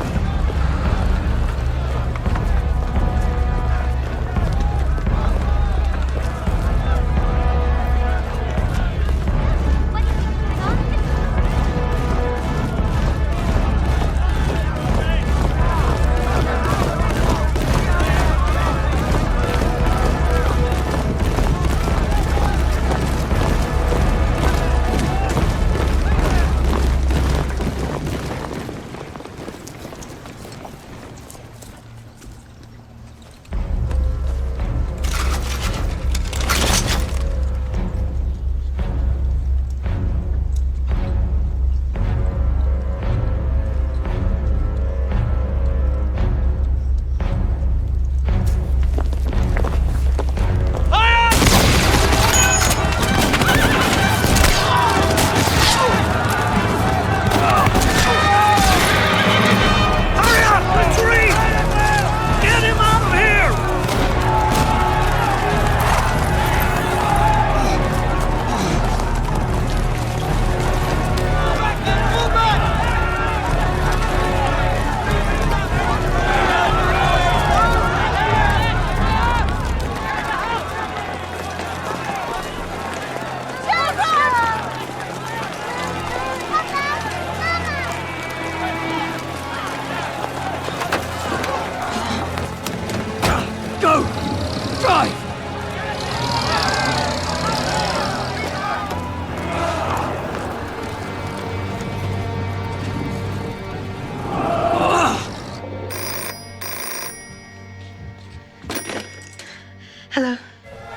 Hello.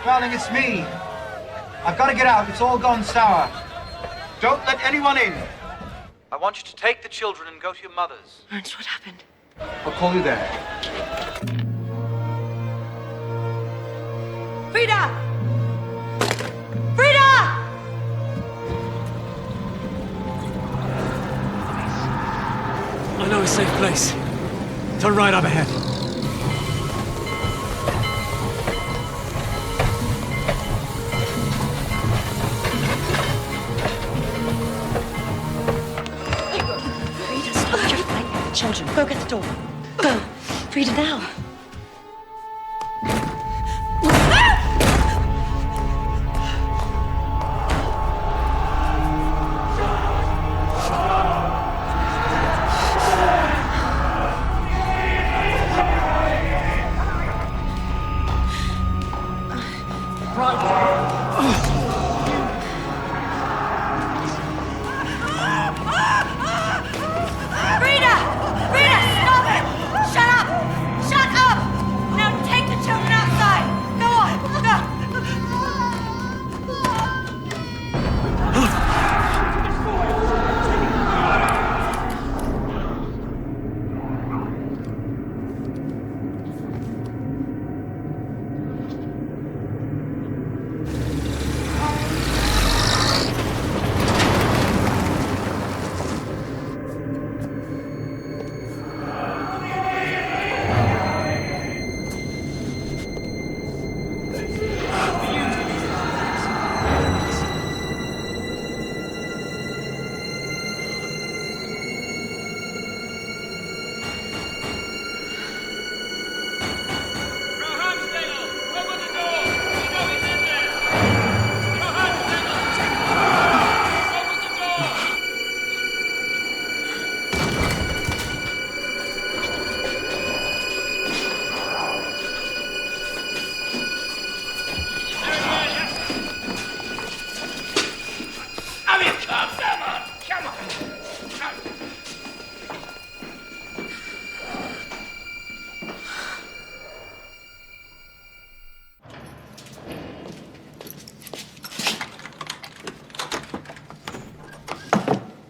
Darling, it's me. I've got to get out. It's all gone sour. Don't let anyone in. I want you to take the children and go to your mother's. Ernst, what happened? I'll call you there. Frida! Frida! I know a safe place. Turn right up ahead. Frida, stop your fighting with the children. Go get the door. Go. Frida, now.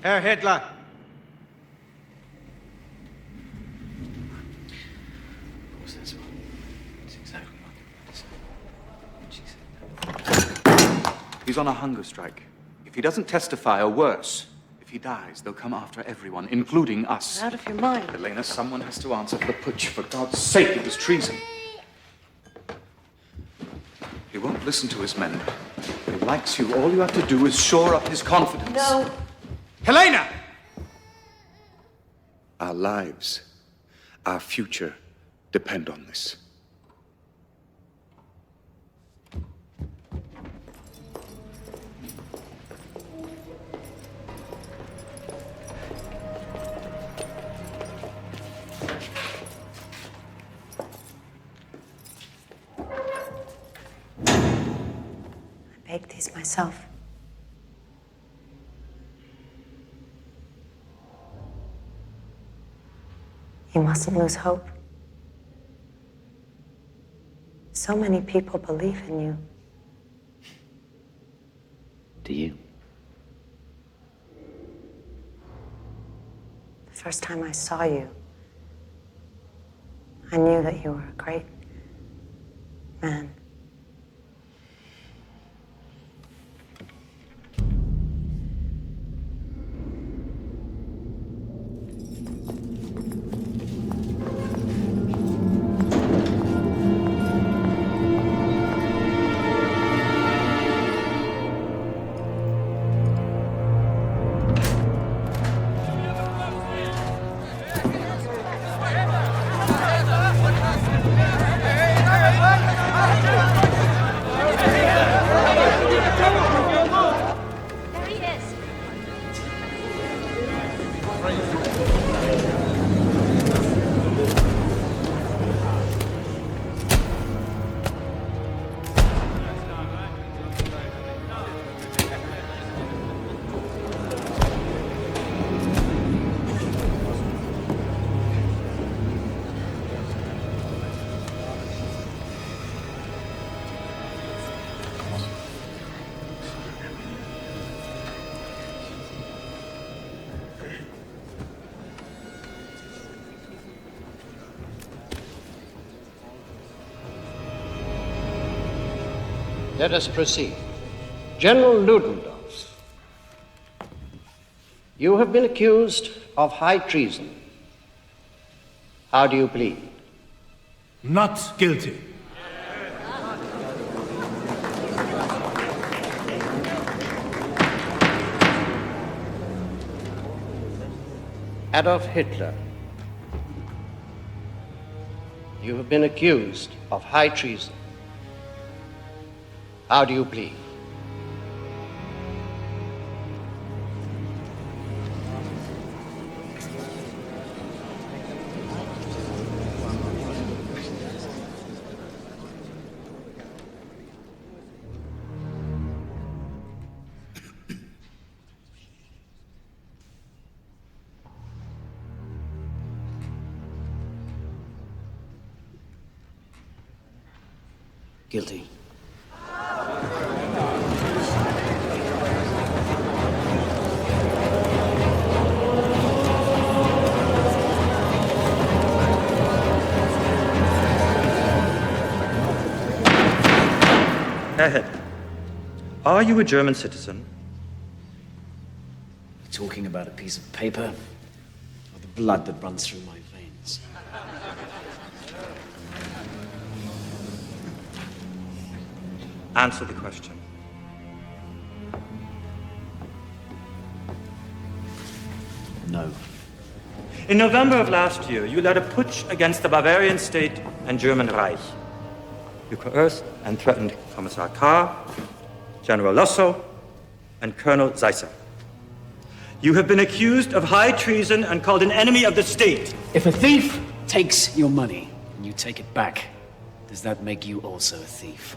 Herr Hitler. What's this one? It's exactly what she said. He's on a hunger strike. If he doesn't testify, or worse, if If he dies, they'll come after everyone, including us. You're out of your mind. Helena, someone has to answer for the putsch. For God's sake, it was treason. He won't listen to his men. He likes you. All you have to do is shore up his confidence. No. Helena! Our lives, our future, depend on this. I baked these myself. You mustn't lose hope. So many people believe in you. Do you? The first time I saw you, I knew that you were a great man. Let us proceed. General Ludendorff, you have been accused of high treason. How do you plead? Not guilty. Adolf Hitler, you have been accused of high treason. How do you plead? Guilty. Herr Hitler, are you a German citizen? Talking about a piece of paper or the blood that runs through my veins? Answer the question. No. In November of last year, you led a putsch against the Bavarian state and German Reich. You coerced and threatened Commissar Kahr, General Lossow, and Colonel Seisser. You have been accused of high treason and called an enemy of the state. If a thief takes your money and you take it back, does that make you also a thief?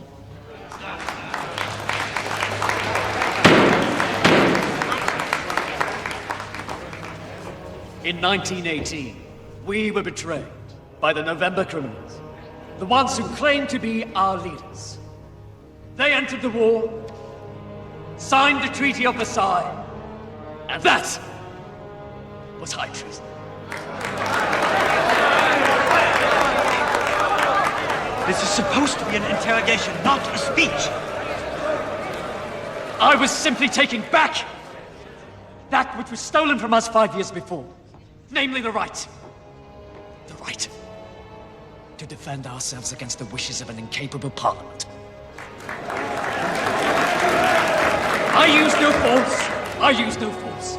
In 1918, we were betrayed by the November criminals, the ones who claimed to be our leaders. They entered the war, signed the Treaty of Versailles, and that was high treason. This is supposed to be an interrogation, not a speech. I was simply taking back that which was stolen from us 5 years before. Namely, the right to defend ourselves against the wishes of an incapable parliament. I used no force.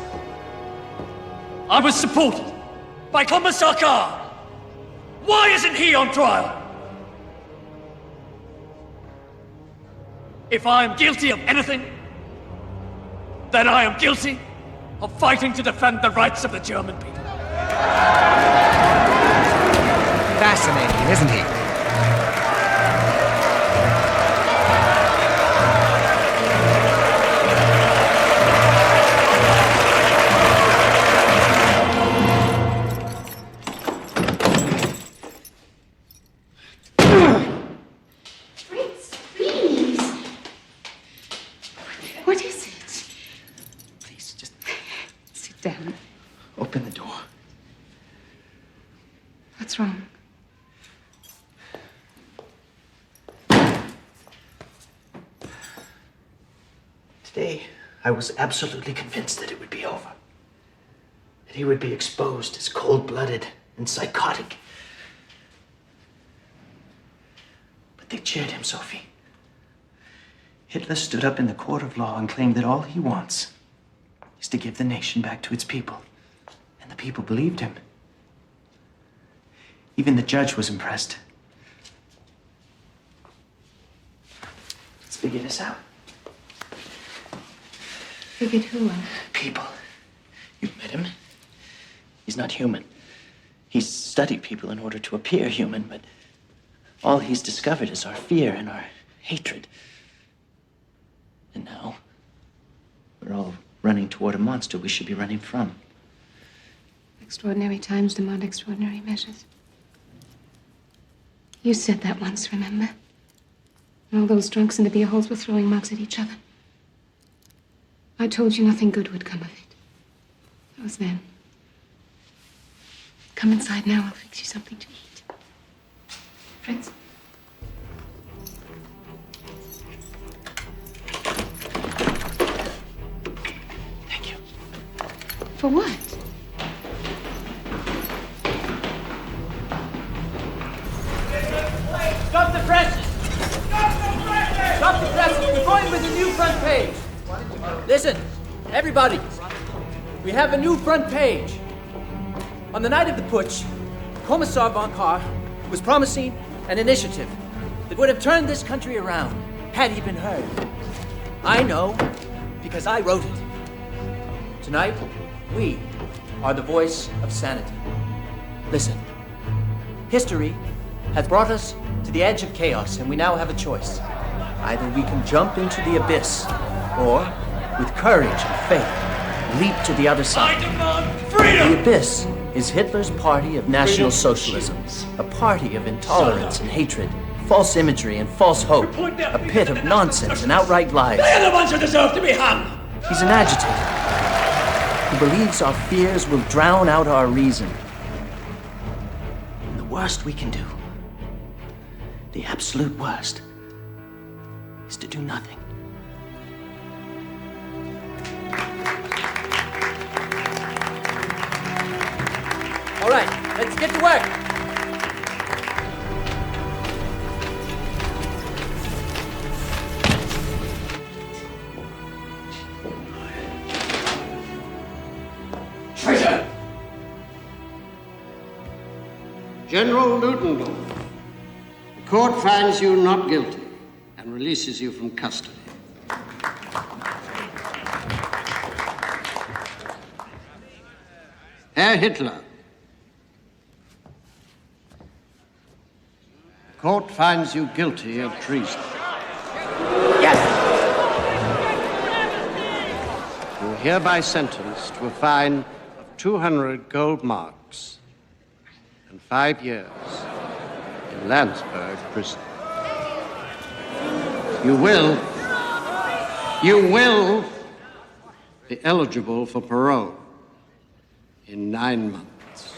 I was supported by Commissar Carr. Why isn't he on trial? If I am guilty of anything, then I am guilty of fighting to defend the rights of the German people. Fascinating, isn't he? Fritz, please. What is it? Please, just Sit down. open the door. What's wrong? Today, I was absolutely convinced that it would be over. That he would be exposed as cold-blooded and psychotic. But they cheered him, Sophie. Hitler stood up in the court of law and claimed that all he wants is to give the nation back to its people. And the people believed him. Even the judge was impressed. Let's figure this out. Figured who out? People. You've met him. He's not human. He's studied people in order to appear human, but all he's discovered is our fear and our hatred. And now, we're all running toward a monster we should be running from. Extraordinary times demand extraordinary measures. You said that once, remember? And all those drunks in the beer halls were throwing mugs at each other. I told you nothing good would come of it. That was then. Come inside now, I'll fix you something to eat. Fritz? Thank you. For what? Stop the presses! Stop the presses! We're going with a new front page. Listen, everybody. We have a new front page. On the night of the putsch, Commissar von Kahr was promising an initiative that would have turned this country around had he been heard. I know because I wrote it. Tonight, we are the voice of sanity. Listen, history has brought us to the edge of chaos, and we now have a choice. Either we can jump into the abyss, or, with courage and faith, leap to the other side. I demand freedom! The abyss is Hitler's party of National Socialism, a party of intolerance and hatred, false imagery and false hope, a pit of nonsense and outright lies. They're the ones who deserve to be hung! He's an agitator who believes our fears will drown out our reason. And the worst we can do, the absolute worst, is to do nothing. All right, let's get to work. Traitor! General Ludendorff, the court finds you not guilty and releases you from custody. Herr Hitler, the court finds you guilty of treason. Yes! You are hereby sentenced to a fine of 200 gold marks and 5 years in Landsberg prison. You will be eligible for parole in 9 months.